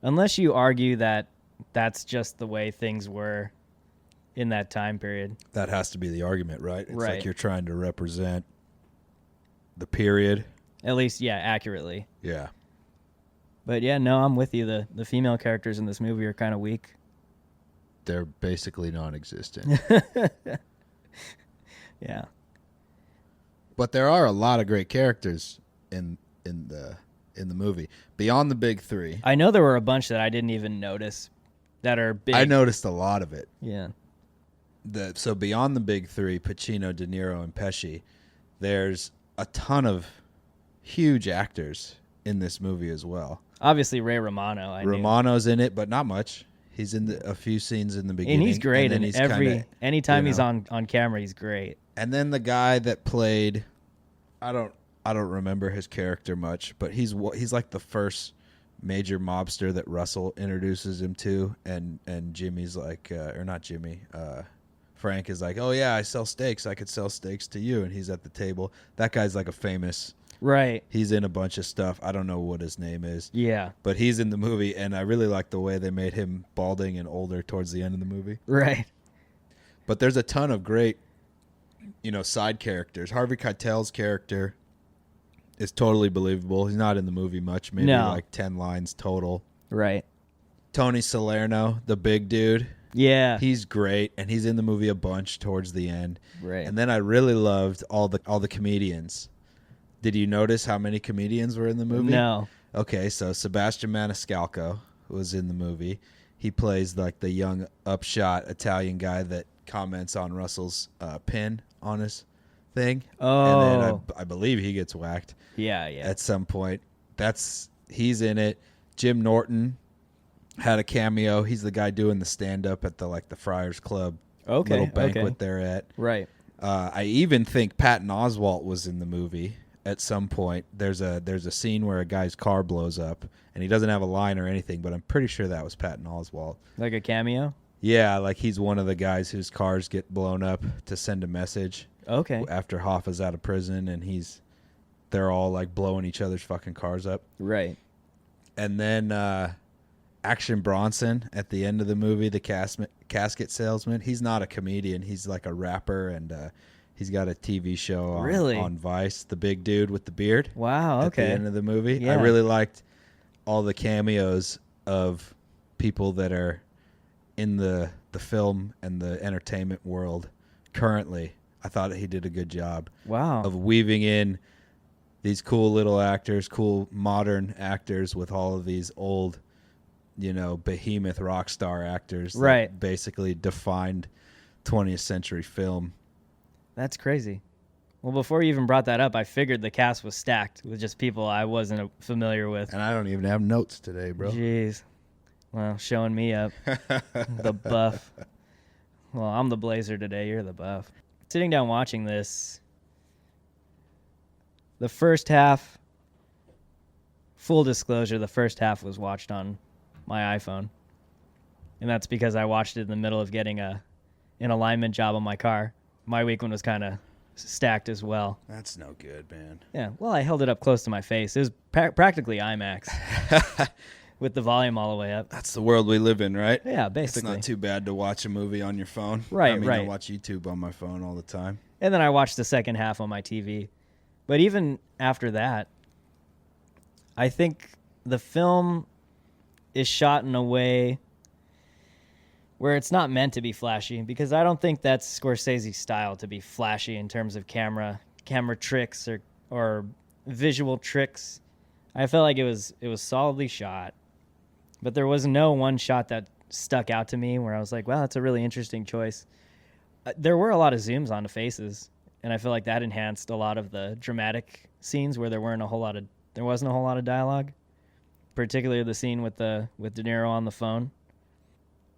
Unless you argue that that's just the way things were in that time period. That has to be the argument, right? It's Right. like you're trying to represent the period. At least, yeah, accurately. Yeah. But yeah, no, I'm with you. The female characters in this movie are kind of weak. They're basically non-existent. Yeah. But there are a lot of great characters in the movie. Beyond the big three. I know there were a bunch that I didn't even notice that are big. I noticed a lot of it. Yeah. So beyond the big three, Pacino, De Niro, and Pesci, there's a ton of huge actors in this movie as well. Obviously, Ray Romano. I knew. Romano's in it, but not much. He's in a few scenes in the beginning. And he's great. then And anytime he's know. on camera, he's great. And then the guy that played, I don't remember his character much, but he's like the first major mobster that Russell introduces him to, and Jimmy's like, or not Jimmy, Frank is like, oh yeah, I sell steaks. I could sell steaks to you, and he's at the table. That guy's like a famous. Right. He's in a bunch of stuff. I don't know what his name is. Yeah. But he's in the movie, and I really like the way they made him balding and older towards the end of the movie. Right. But there's a ton of great, side characters. Harvey Keitel's character is totally believable. He's not in the movie much, maybe No. like 10 lines total. Right. Tony Salerno, the big dude, Yeah. he's great, and he's in the movie a bunch towards the end. Right. And then I really loved all the comedians. Did you notice how many comedians were in the movie? No. Okay, so Sebastian Maniscalco was in the movie. He plays like the young upshot Italian guy that comments on Russell's pin on his thing. Oh. And then I believe he gets whacked Yeah. at some point. He's in it. Jim Norton had a cameo. He's the guy doing the stand-up at the Friars Club Okay. little banquet Okay. they're at. Right. I even think Patton Oswalt was in the movie at some point. There's a scene where a guy's car blows up, and he doesn't have a line or anything, but I'm pretty sure that was Patton Oswalt. Like a cameo? Yeah, like he's one of the guys whose cars get blown up to send a message Okay. after Hoffa's out of prison, and they're all like blowing each other's fucking cars up. Right. And then Action Bronson at the end of the movie, the casket salesman. He's not a comedian. He's like a rapper, and he's got a TV show on Vice. The big dude with the beard. Wow. Okay. At the end of the movie, Yeah. I really liked all the cameos of people that are in the film and the entertainment world currently. I thought he did a good job Wow. of weaving in these cool little actors, cool modern actors with all of these old, behemoth rock star actors that Right. basically defined 20th century film. That's crazy. Well, before you even brought that up, I figured the cast was stacked with just people I wasn't familiar with. And I don't even have notes today, bro. Jeez. Well, showing me up. The buff. Well, I'm the blazer today. You're the buff. Sitting down watching this, the first half, full disclosure, the first half was watched on my iPhone. And that's because I watched it in the middle of getting an alignment job on my car. My week one was kind of stacked as well. That's no good, man. Yeah, well, I held it up close to my face. It was practically IMAX with the volume all the way up. That's the world we live in, right? Yeah, It's basically. not too bad to watch a movie on your phone. Right, I mean, I right. watch YouTube on my phone all the time. And then I watched the second half on my TV. But even after that, I think the film is shot in a way where it's not meant to be flashy, because I don't think that's Scorsese's style, to be flashy in terms of camera tricks or visual tricks. I felt like it was solidly shot, but there was no one shot that stuck out to me where I was like, wow, that's a really interesting choice. There were a lot of zooms onto faces, and I feel like that enhanced a lot of the dramatic scenes where there wasn't a whole lot of dialogue, particularly the scene with De Niro on the phone.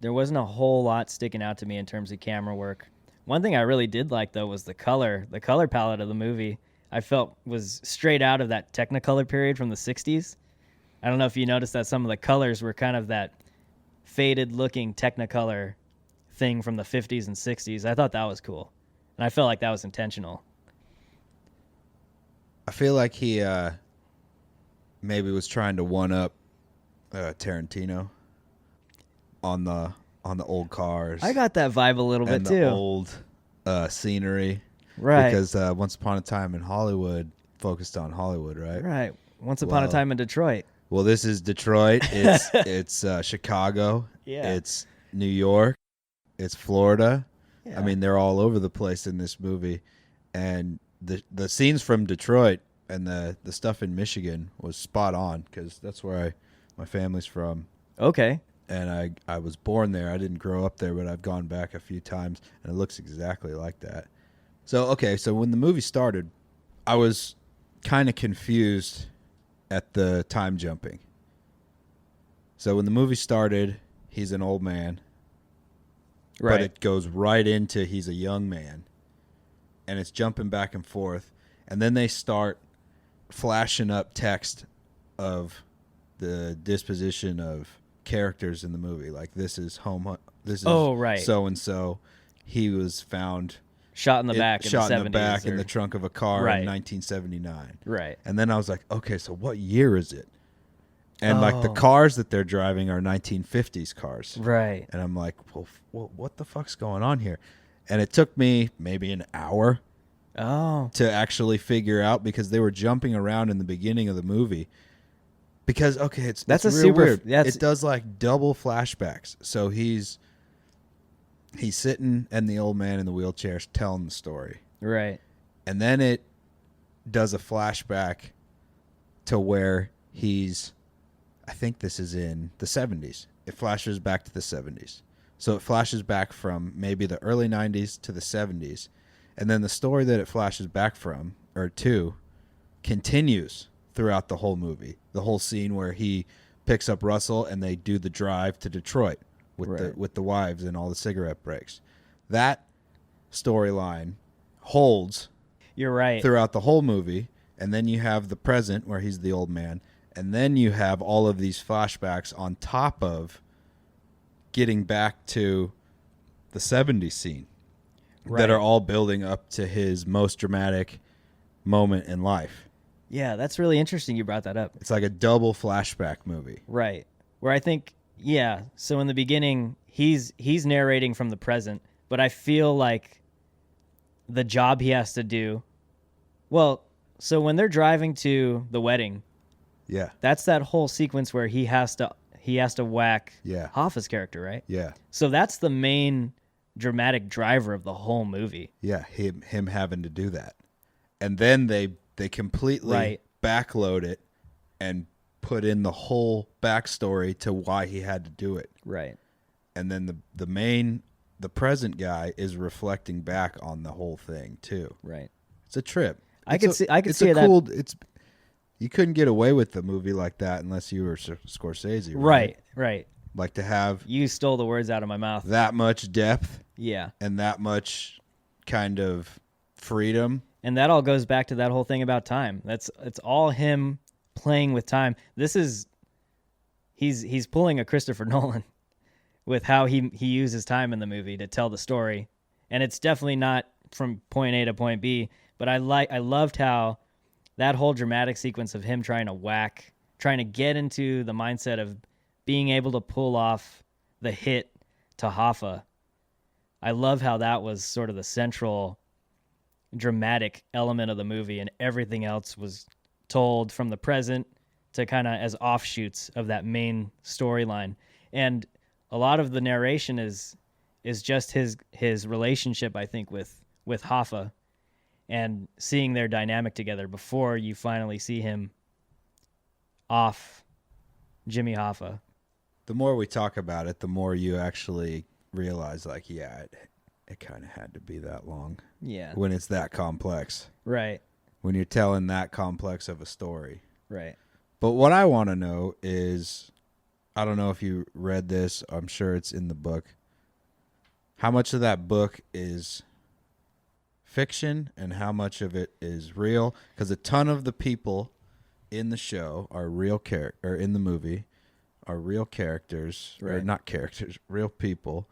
There wasn't a whole lot sticking out to me in terms of camera work. One thing I really did like, though, was the color palette of the movie. I felt was straight out of that Technicolor period from the 60s. I don't know if you noticed that some of the colors were kind of that faded-looking Technicolor thing from the 50s and 60s. I thought that was cool, and I felt like that was intentional. I feel like he maybe was trying to one-up Tarantino on the old cars. I got that vibe a little bit, too. And the old scenery. Right. Because Once Upon a Time in Hollywood focused on Hollywood, right? Right. Once Upon a Time in Detroit. Well, this is Detroit. It's Chicago. Yeah. It's New York. It's Florida. Yeah. I mean, they're all over the place in this movie. And the scenes from Detroit and the stuff in Michigan was spot on, because that's where my family's from. Okay. And I was born there. I didn't grow up there, but I've gone back a few times, and it looks exactly like that. So when the movie started, I was kind of confused at the time jumping. So when the movie started, he's an old man. Right. But it goes right into he's a young man. And it's jumping back and forth. And then they start flashing up text of the disposition of characters in the movie. Like, this is right. so-and-so. He was found shot in the back in the trunk of a car Right. in 1979. Right. And then I was like, okay, so what year is it? And like the cars that they're driving are 1950s cars. Right. And I'm like, well, what the fuck's going on here? And it took me maybe an hour to actually figure out, because they were jumping around in the beginning of the movie. Because it's real weird. It does like double flashbacks. So he's sitting, and the old man in the wheelchair's telling the story. Right. And then it does a flashback to where I think this is in the 70s. It flashes back to the 70s. So it flashes back from maybe the early 90s to the 70s. And then the story that it flashes back from, or to, continues throughout the whole movie. The whole scene where he picks up Russell and they do the drive to Detroit with the wives and all the cigarette breaks. That storyline holds. You're right. Throughout the whole movie. And then you have the present where he's the old man. And then you have all of these flashbacks on top of getting back to the 70s scene that are all building up to his most dramatic moment in life. Yeah, that's really interesting you brought that up. It's like a double flashback movie. Right. Where I think, so in the beginning, he's narrating from the present, but I feel like the job he has to do, so when they're driving to the wedding, yeah, that's that whole sequence where he has to whack Hoffa's character, right? Yeah. So that's the main dramatic driver of the whole movie. Yeah, him having to do that. And then they completely backload it and put in the whole backstory to why he had to do it. Right. And then the present guy is reflecting back on the whole thing too. Right. It's a trip. I could see that. You couldn't get away with the movie like that unless you were Scorsese. Right. Right. Like to have you stole the words out of my mouth. That much depth. Yeah. And that much kind of freedom. And that all goes back to that whole thing about time. It's all him playing with time. He's pulling a Christopher Nolan with how he uses time in the movie to tell the story. And it's definitely not from point A to point B, but I loved how that whole dramatic sequence of him trying to get into the mindset of being able to pull off the hit to Hoffa. I love how that was sort of the central dramatic element of the movie, and everything else was told from the present to kind of as offshoots of that main storyline. And a lot of the narration is just his relationship, I think, with Hoffa, and seeing their dynamic together before you finally see him off Jimmy Hoffa. The more we talk about it, the more you actually realize, like, yeah, it kind of had to be that long. Yeah. When it's that complex. Right. When you're telling that complex of a story. Right. But what I want to know is, I don't know if you read this, I'm sure it's in the book. How much of that book is fiction and how much of it is real? Because a ton of the people in the show are real or in the movie are real characters, or Right. not characters, real people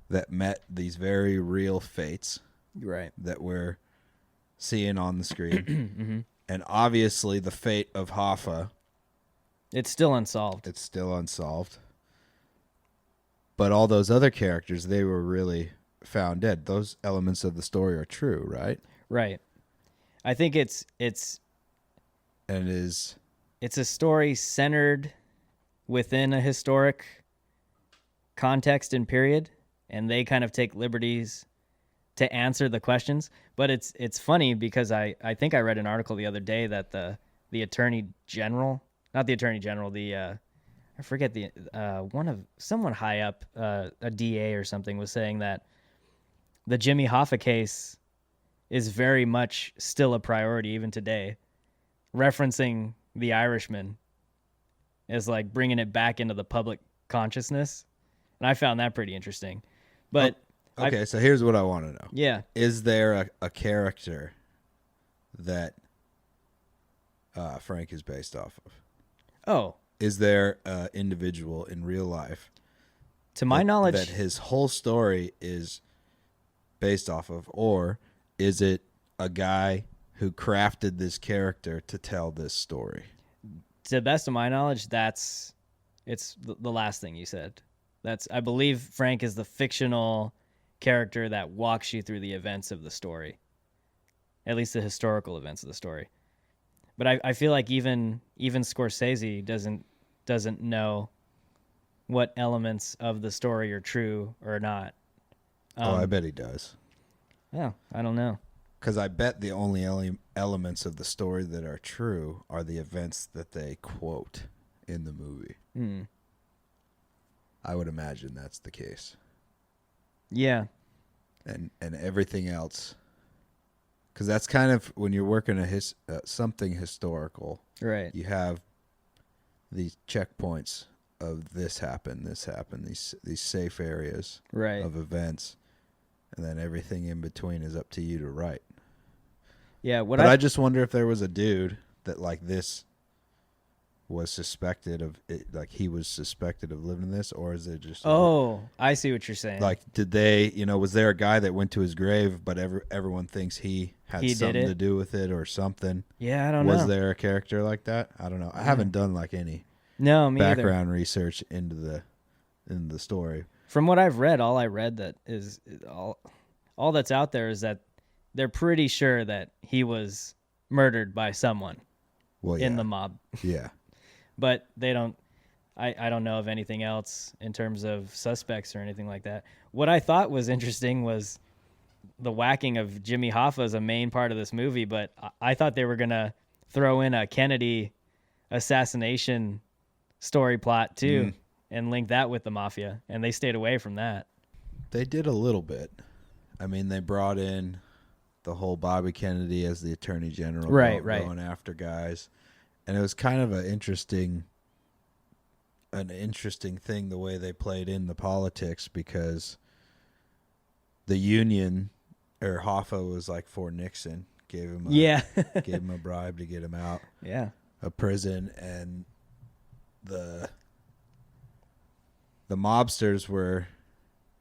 that met these very real fates Right. that we're seeing on the screen. And obviously the fate of Hoffa, It's still unsolved. it's still unsolved. But all those other characters, they were really found dead. Those elements of the story are true, right? Right. I think it's And is a story centered within a historic context and period, and they kind of take liberties to answer the questions. But it's funny because I think I read an article the other day that the attorney general, not the attorney general, I forget the someone high up, a DA or something, was saying that the Jimmy Hoffa case is very much still a priority even today, referencing the Irishman as like bringing it back into the public consciousness. And I found that pretty interesting. But okay, so here's what I want to know. yeah, Is there a character that Frank is based off of? oh, Is there an individual in real life to my knowledge, that his whole story is based off of, or is it a guy who crafted this character to tell this story? to the best of my knowledge, it's the last thing you said. I believe Frank is the fictional character that walks you through the events of the story, at least the historical events of the story. But I feel like even Scorsese doesn't know what elements of the story are true or not. I bet he does. Yeah, I don't know. Because I bet the only elements of the story that are true are the events that they quote in the movie. Mm. I would imagine that's the case. Yeah. And everything else, because that's kind of when you're working something historical, Right. you have these checkpoints of this happened, these safe areas Right. of events, and then everything in between is up to you to write. Yeah. What But I just wonder if there was a dude that like this was suspected of it, like he was suspected of living this, or is it just I see what you're saying. like, did they, was there a guy that went to his grave, but everyone thinks he had He did something it? to do with it or something? yeah, I don't know. Was there a character like that? I don't know. I haven't done like any No, me either. background research into the story. From what I've read, all I read that is all that's out there is that they're pretty sure that he was murdered by someone Well, in the mob. yeah. But they don't I don't know of anything else in terms of suspects or anything like that. What I thought was interesting was the whacking of Jimmy Hoffa as a main part of this movie, but I thought they were going to throw in a Kennedy assassination story plot too and link that with the mafia, and they stayed away from that. They did a little bit. I mean, they brought in the whole Bobby Kennedy as the attorney general, Right. going after guys, and it was kind of an interesting thing the way they played in the politics, because the Union or Hoffa was like for Nixon, gave him a bribe to get him out Yeah. of prison, and the mobsters were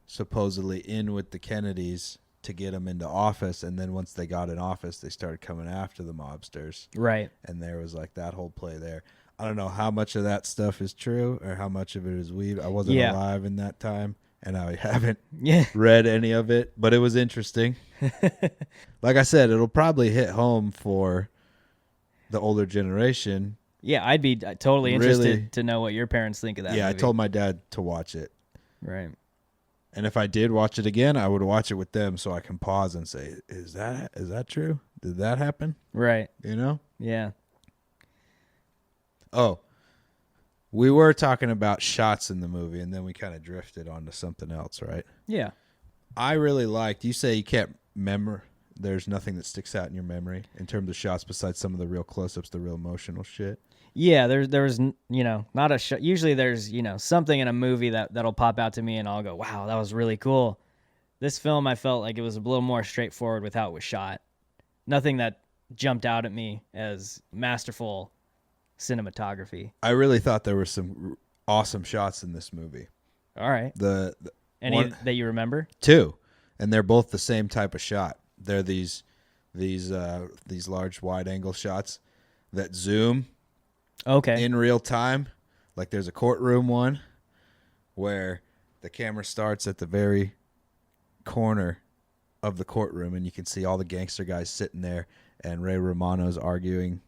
supposedly in with the Kennedys to get them into office, and then once they got in office, they started coming after the mobsters, Right. and there was like that whole play there. I don't know how much of that stuff is true or how much of it is weed. I wasn't alive in that time, and I haven't Yeah. read any of it, but it was interesting. Like I said, it'll probably hit home for the older generation Yeah, I'd be totally interested to know what your parents think of that Yeah, movie. I told my dad to watch it. Right. And if I did watch it again, I would watch it with them so I can pause and say, is that true? Did that happen? Right. You know? Yeah. Oh, we were talking about shots in the movie, and then we kind of drifted onto something else, right? Yeah. I really liked, you say you can't remember, there's nothing that sticks out in your memory in terms of shots besides some of the real close-ups, the real emotional shit. Yeah, there was, not a show. Usually there's, something in a movie that'll pop out to me and I'll go, wow, that was really cool. This film, I felt like it was a little more straightforward with how it was shot. Nothing that jumped out at me as masterful cinematography. I really thought there were some awesome shots in this movie. All right. Any one, that you remember? Two, and they're both the same type of shot. They're these large wide angle shots that zoom Okay. in real time. Like there's a courtroom one where the camera starts at the very corner of the courtroom and you can see all the gangster guys sitting there and Ray Romano's arguing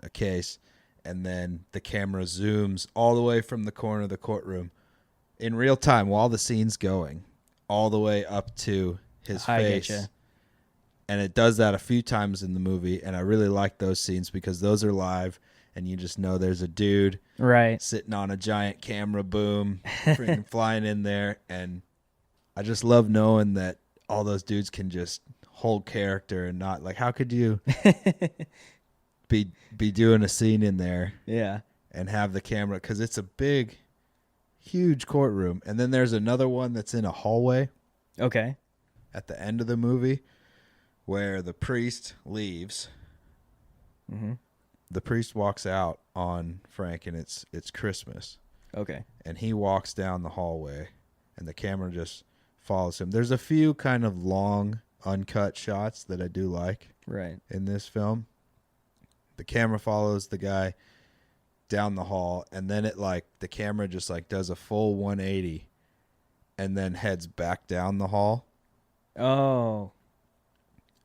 a case, and then the camera zooms all the way from the corner of the courtroom in real time while the scene's going all the way up to his face. Getcha. And it does that a few times in the movie, and I really like those scenes because those are live and you just know there's a dude Right. sitting on a giant camera boom freaking flying in there, and I just love knowing that all those dudes can just hold character and not like, how could you be doing a scene in there Yeah. and have the camera, because it's a big huge courtroom. And then there's another one that's in a hallway Okay. at the end of the movie where the priest leaves. Mm-hmm. The priest walks out on Frank, and it's Christmas, Okay. and he walks down the hallway and the camera just follows him. There's a few kind of long uncut shots that I do like Right. in this film. The camera follows the guy down the hall, and then the camera just does a full 180 and then heads back down the hall Oh.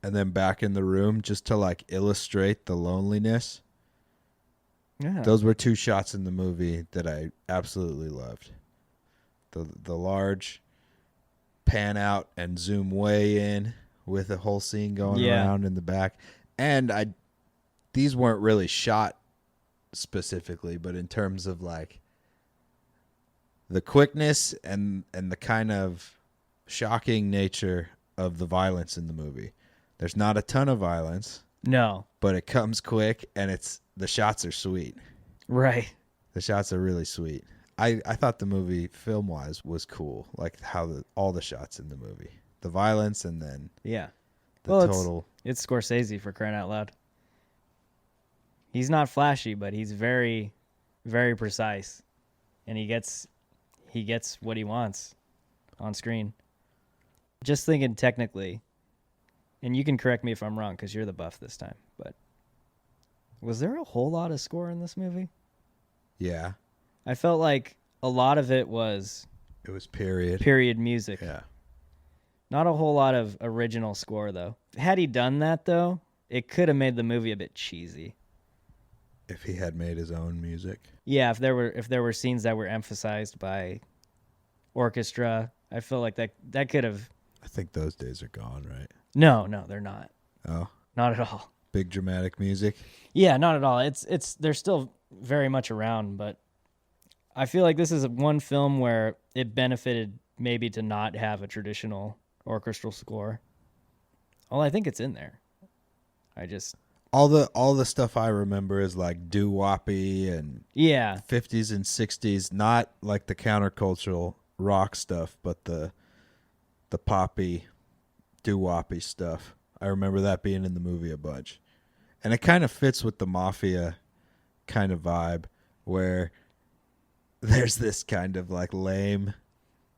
and then back in the room just to illustrate the loneliness. Yeah. Those were two shots in the movie that I absolutely loved. The large pan out and zoom way in with the whole scene going around in the back. And these weren't really shot specifically, but in terms of the quickness and the kind of shocking nature of the violence in the movie. There's not a ton of violence, No. but it comes quick, and the shots are sweet. Right. The shots are really sweet. I thought the movie film-wise was cool, like how all the shots in the movie. The violence and then Yeah. the Well, total. It's Scorsese, for crying out loud. He's not flashy, but he's very, very precise, and he gets what he wants on screen. Just thinking technically, and you can correct me if I'm wrong because you're the buff this time, but was there a whole lot of score in this movie? Yeah, I felt like a lot of it was it was period. period music. Yeah. Not a whole lot of original score, though. Had he done that, though, it could have made the movie a bit cheesy. If he had made his own music. Yeah, if there were scenes that were emphasized by orchestra, I feel like that could have. I think those days are gone, right? No, they're not. Oh, Not at all. big dramatic music. Yeah, not at all. It's they're still very much around, but I feel like this is one film where it benefited maybe to not have a traditional orchestral score. Well, I think it's in there. All the stuff I remember is doo-woppy and Yeah. 50s and 60s, not like the countercultural rock stuff, but the poppy doo-woppy stuff. I remember that being in the movie a bunch. And it kind of fits with the mafia kind of vibe where there's this kind of lame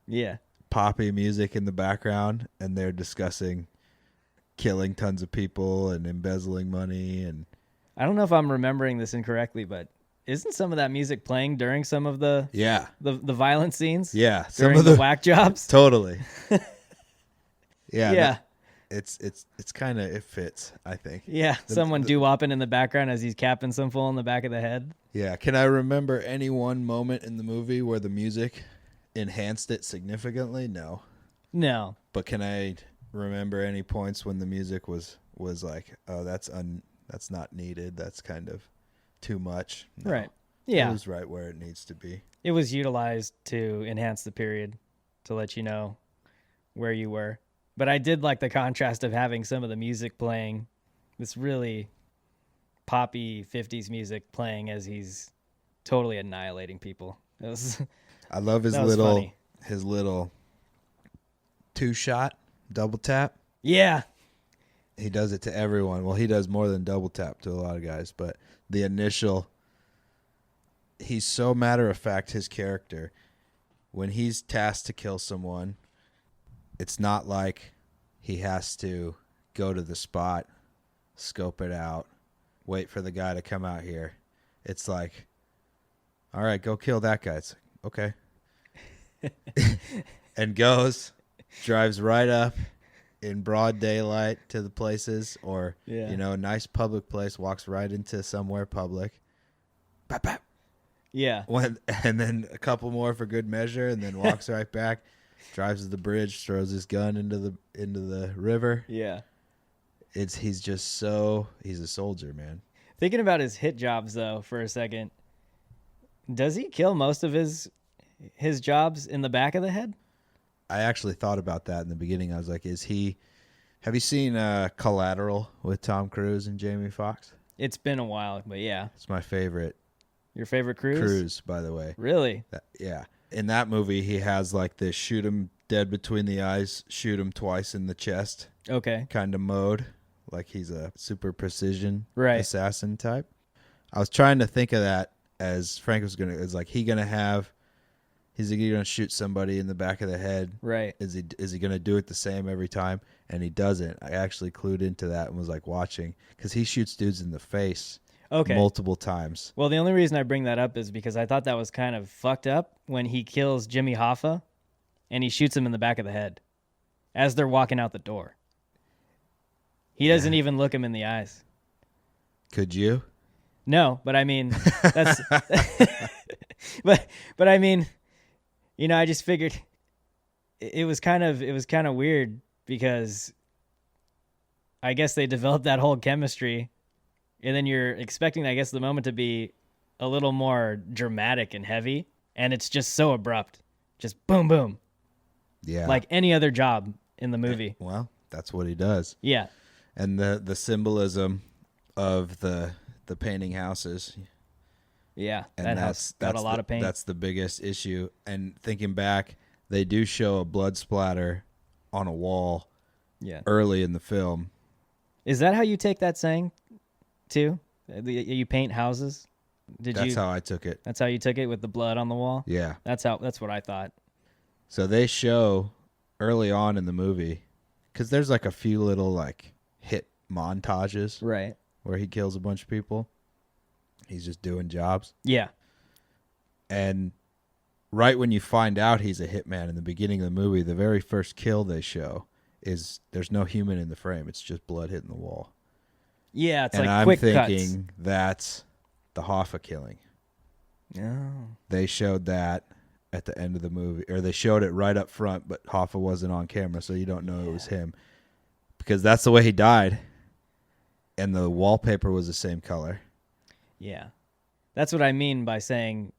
Yeah. poppy music in the background, and they're discussing killing tons of people and embezzling money. And I don't know if I'm remembering this incorrectly, but isn't some of that music playing during some of the yeah, the violent scenes? some During of the whack jobs? totally. Yeah, Yeah. it's kind of, it fits, I think. Yeah, someone doo-wopping in the background as he's capping some fool in the back of the head. Yeah. Can I remember any one moment in the movie where the music enhanced it significantly? No. No. But can I remember any points when the music was like, oh, that's not needed. That's kind of too much. No. Right. Yeah. It was right where it needs to be. It was utilized to enhance the period, to let you know where you were. But I did like the contrast of having some of the music playing, this really poppy 50s music playing as he's totally annihilating people. I love his little two-shot double tap. Yeah. He does it to everyone. Well, he does more than double tap to a lot of guys, but the initial, he's so matter-of-fact, his character. When he's tasked to kill someone, it's not like he has to go to the spot, scope it out, wait for the guy to come out here. It's like, all right, go kill that guy. It's like, okay. And goes, drives right up in broad daylight to the places, or, a nice public place, walks right into somewhere public. Bap, bap. Yeah. And then a couple more for good measure, and then walks right back, drives to the bridge, throws his gun into the river. Yeah. He's a soldier, man. Thinking about his hit jobs though for a second, does he kill most of his jobs in the back of the head? I actually thought about that in the beginning. I was like, have you seen Collateral with Tom Cruise and Jamie Foxx? It's been a while, but yeah. It's my favorite. Your favorite Cruise? Cruise, by the way. Really? Yeah. In that movie, he has like this shoot him dead between the eyes, shoot him twice in the chest. Okay. Kind of mode. Like he's a super precision assassin type. I was trying to think of that as Frank was gonna. Is like is he gonna shoot somebody in the back of the head? Right. Is he gonna do it the same every time? And he doesn't. I actually clued into that and was like watching, because he shoots dudes in the face. Okay. Multiple times. Well, the only reason I bring that up is because I thought that was kind of fucked up when he kills Jimmy Hoffa and he shoots him in the back of the head as they're walking out the door. He doesn't even look him in the eyes. Could you? No, but I mean, that's but I mean, I just figured it was kind of weird, because I guess they developed that whole chemistry, and then you're expecting, I guess, the moment to be a little more dramatic and heavy, and it's just so abrupt. Just boom, boom. Yeah. Like any other job in the movie. Well, that's what he does. Yeah. And the symbolism of the painting houses. Yeah. And that house got a lot of paint. That's the biggest issue. And thinking back, they do show a blood splatter on a wall early in the film. Is that how you take that saying too? You paint houses? That's how I took it. That's how you took it, with the blood on the wall? Yeah. That's what I thought. So they show early on in the movie, because there's like a few little like hit montages, right, where he kills a bunch of people. He's just doing jobs. Yeah. And right when you find out he's a hitman in the beginning of the movie, the very first kill they show is there's no human in the frame. It's just blood hitting the wall. Yeah, it's and like I'm quick thinking cuts. That's the Hoffa killing. Oh. They showed that at the end of the movie, or they showed it right up front, but Hoffa wasn't on camera, so you don't know it was him, because that's the way he died, and the wallpaper was the same color. Yeah, that's what I mean by saying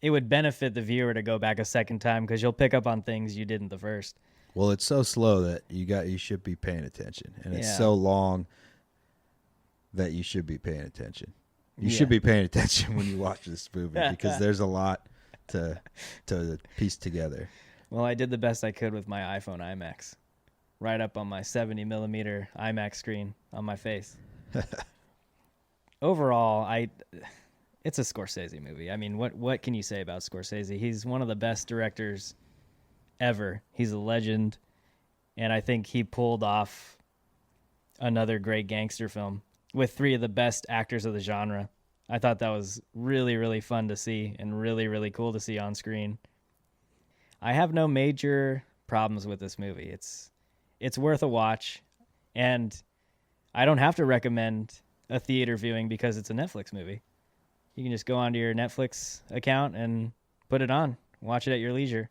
it would benefit the viewer to go back a second time, because you'll pick up on things you didn't the first. Well, it's so slow that you should be paying attention, and it's so long that you should be paying attention. You should be paying attention when you watch this movie, because there's a lot to piece together. Well, I did the best I could with my iPhone IMAX, right up on my 70 millimeter IMAX screen on my face. Overall, it's a Scorsese movie. I mean, what can you say about Scorsese? He's one of the best directors ever. He's a legend, and I think he pulled off another great gangster film with three of the best actors of the genre. I thought that was really, really fun to see, and really, really cool to see on screen. I have no major problems with this movie. It's worth a watch. And I don't have to recommend a theater viewing because it's a Netflix movie. You can just go onto your Netflix account and put it on. Watch it at your leisure.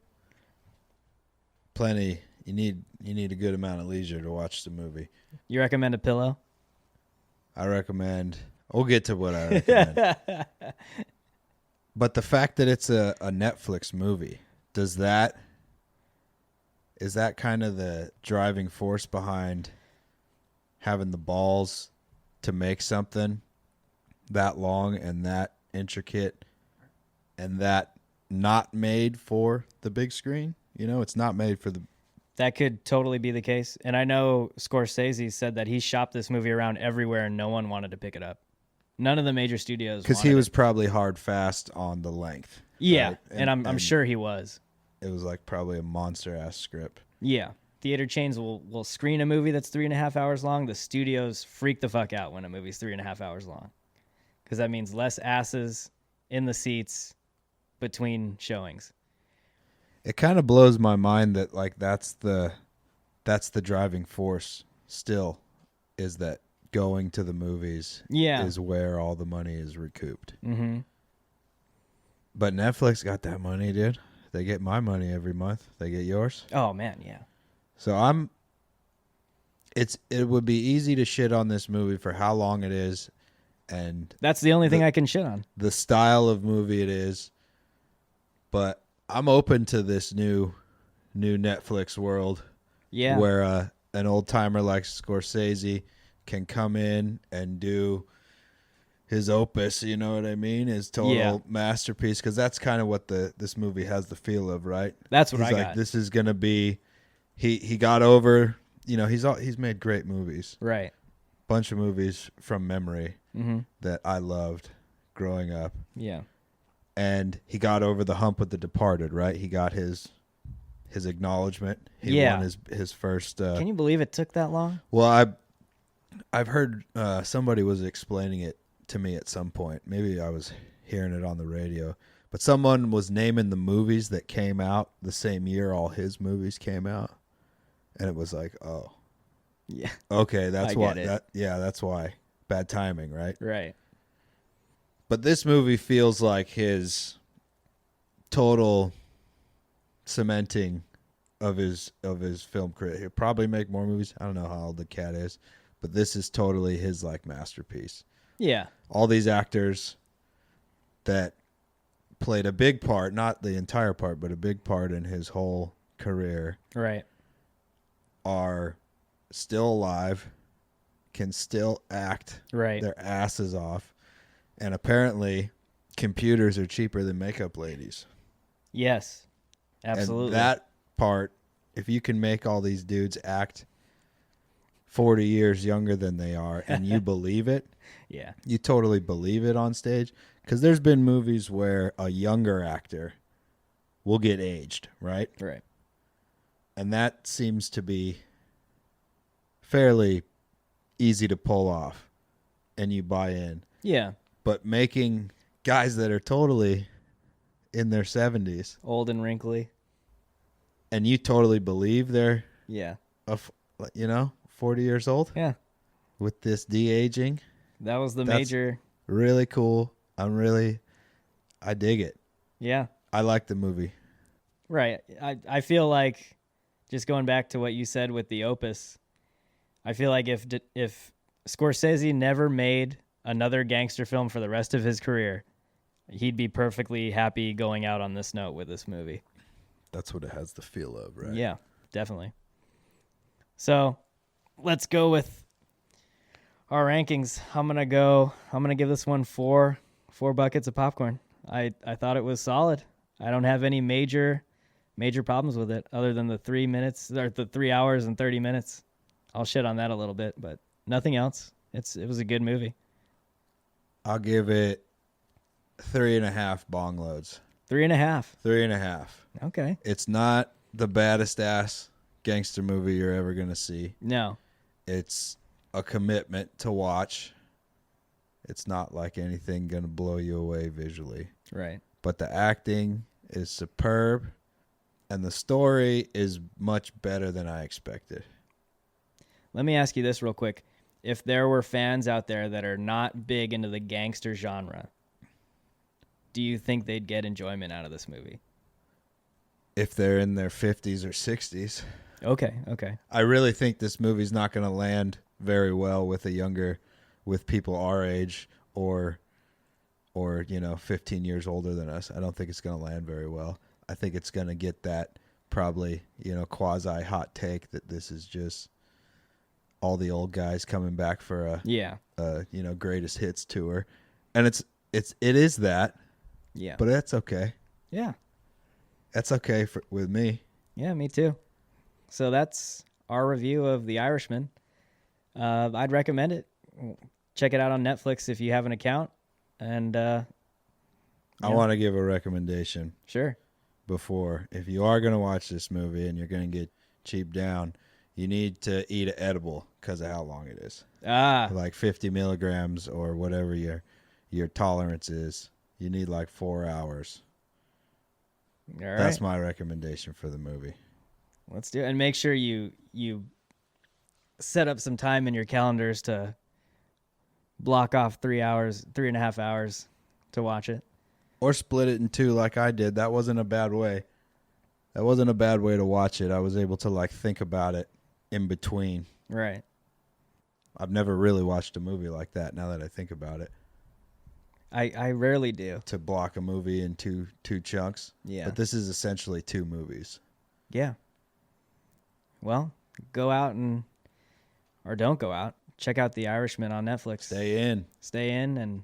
Plenty. You need a good amount of leisure to watch the movie. You recommend a pillow? I recommend. We'll get to what I recommend. But the fact that it's a Netflix movie, is that kind of the driving force behind having the balls to make something that long and that intricate and that not made for the big screen? You know, it's not made for the... That could totally be the case. And I know Scorsese said that he shopped this movie around everywhere and no one wanted to pick it up. None of the major studios because he was probably hard fast on the length. Yeah, right? and I'm sure he was. It was like probably a monster-ass script. Yeah. Theater chains will screen a movie that's 3.5 hours long. The studios freak the fuck out when a movie's 3.5 hours long. Because that means less asses in the seats between showings. It kind of blows my mind that like that's the driving force still, is that going to the movies is where all the money is recouped. Mm-hmm. But Netflix got that money, dude. They get my money every month. They get yours. Oh man, yeah. So it would be easy to shit on this movie for how long it is, and that's the only thing I can shit on. The style of movie it is. But I'm open to this new Netflix world. Yeah. Where an old timer like Scorsese can come in and do his opus, you know what I mean? His total masterpiece, because that's kind of what this movie has the feel of, right? That's what I got. This is gonna be. He got over. You know, he's made great movies. Right. Bunch of movies from memory that I loved growing up. Yeah. And he got over the hump with The Departed, right? He got his acknowledgement. He won his first. Can you believe it took that long? Well, I've heard somebody was explaining it to me at some point. Maybe I was hearing it on the radio, but someone was naming the movies that came out the same year all his movies came out, and it was like, oh, yeah, okay, that's why. That's why. Bad timing, right? Right. But this movie feels like his total cementing of his film career. He'll probably make more movies. I don't know how old the cat is, but this is totally his like masterpiece. Yeah. All these actors that played a big part, not the entire part, but a big part in his whole career. Right. Are still alive, can still act their asses off. And apparently, computers are cheaper than makeup ladies. Yes, absolutely. And that part, if you can make all these dudes act 40 years younger than they are, and you believe it, you totally believe it on stage. Because there's been movies where a younger actor will get aged, right? Right. And that seems to be fairly easy to pull off, and you buy in. Yeah. But making guys that are totally in their 70s. Old and wrinkly. And you totally believe they're, 40 years old? Yeah. With this de-aging. That's the That's major. Really cool. I dig it. Yeah. I like the movie. Right. I feel like, just going back to what you said with the opus, I feel like if Scorsese never made another gangster film for the rest of his career, he'd be perfectly happy going out on this note with this movie. That's what it has the feel of, right? Yeah, definitely. So let's go with our rankings. I'm gonna give this one four buckets of popcorn. I thought it was solid. I don't have any major problems with it other than the 3 minutes or the 3 hours and 30 minutes. I'll shit on that a little bit, but nothing else. It was a good movie. I'll give it 3.5 bong loads. 3.5. 3.5. Okay. It's not the baddest ass gangster movie you're ever going to see. No. It's a commitment to watch. It's not like anything going to blow you away visually. Right. But the acting is superb, and the story is much better than I expected. Let me ask you this real quick. If there were fans out there that are not big into the gangster genre, do you think they'd get enjoyment out of this movie? If they're in their 50s or 60s. Okay. I really think this movie's not going to land very well with with people our age or 15 years older than us. I don't think it's going to land very well. I think it's going to get that probably, quasi hot take that this is just all the old guys coming back for a greatest hits tour. And it is that. Yeah. But that's okay. Yeah. That's okay with me. Yeah, me too. So that's our review of The Irishman. I'd recommend it. Check it out on Netflix if you have an account. And I want to give a recommendation. Sure. Before, if you are going to watch this movie and you're going to get cheap down, you need to eat an edible because of how long it is. Like 50 milligrams or whatever your tolerance is. You need like 4 hours. All right. That's my recommendation for the movie. Let's do it. And make sure you set up some time in your calendars to block off 3.5 hours to watch it. Or split it in two like I did. That wasn't a bad way. That wasn't a bad way to watch it. I was able to think about it in between. Right. I've never really watched a movie like that now that I think about it. I rarely do. To block a movie in two chunks. Yeah. But this is essentially 2 movies. Yeah. Well, go out or don't go out. Check out The Irishman on Netflix. Stay in and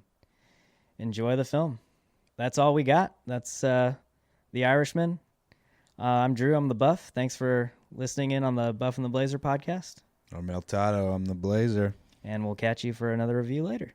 enjoy the film. That's all we got. That's The Irishman. I'm Drew. I'm the Buff. Thanks for listening in on the Buff and the Blazer podcast. I'm El Toddo. I'm the Blazer. And we'll catch you for another review later.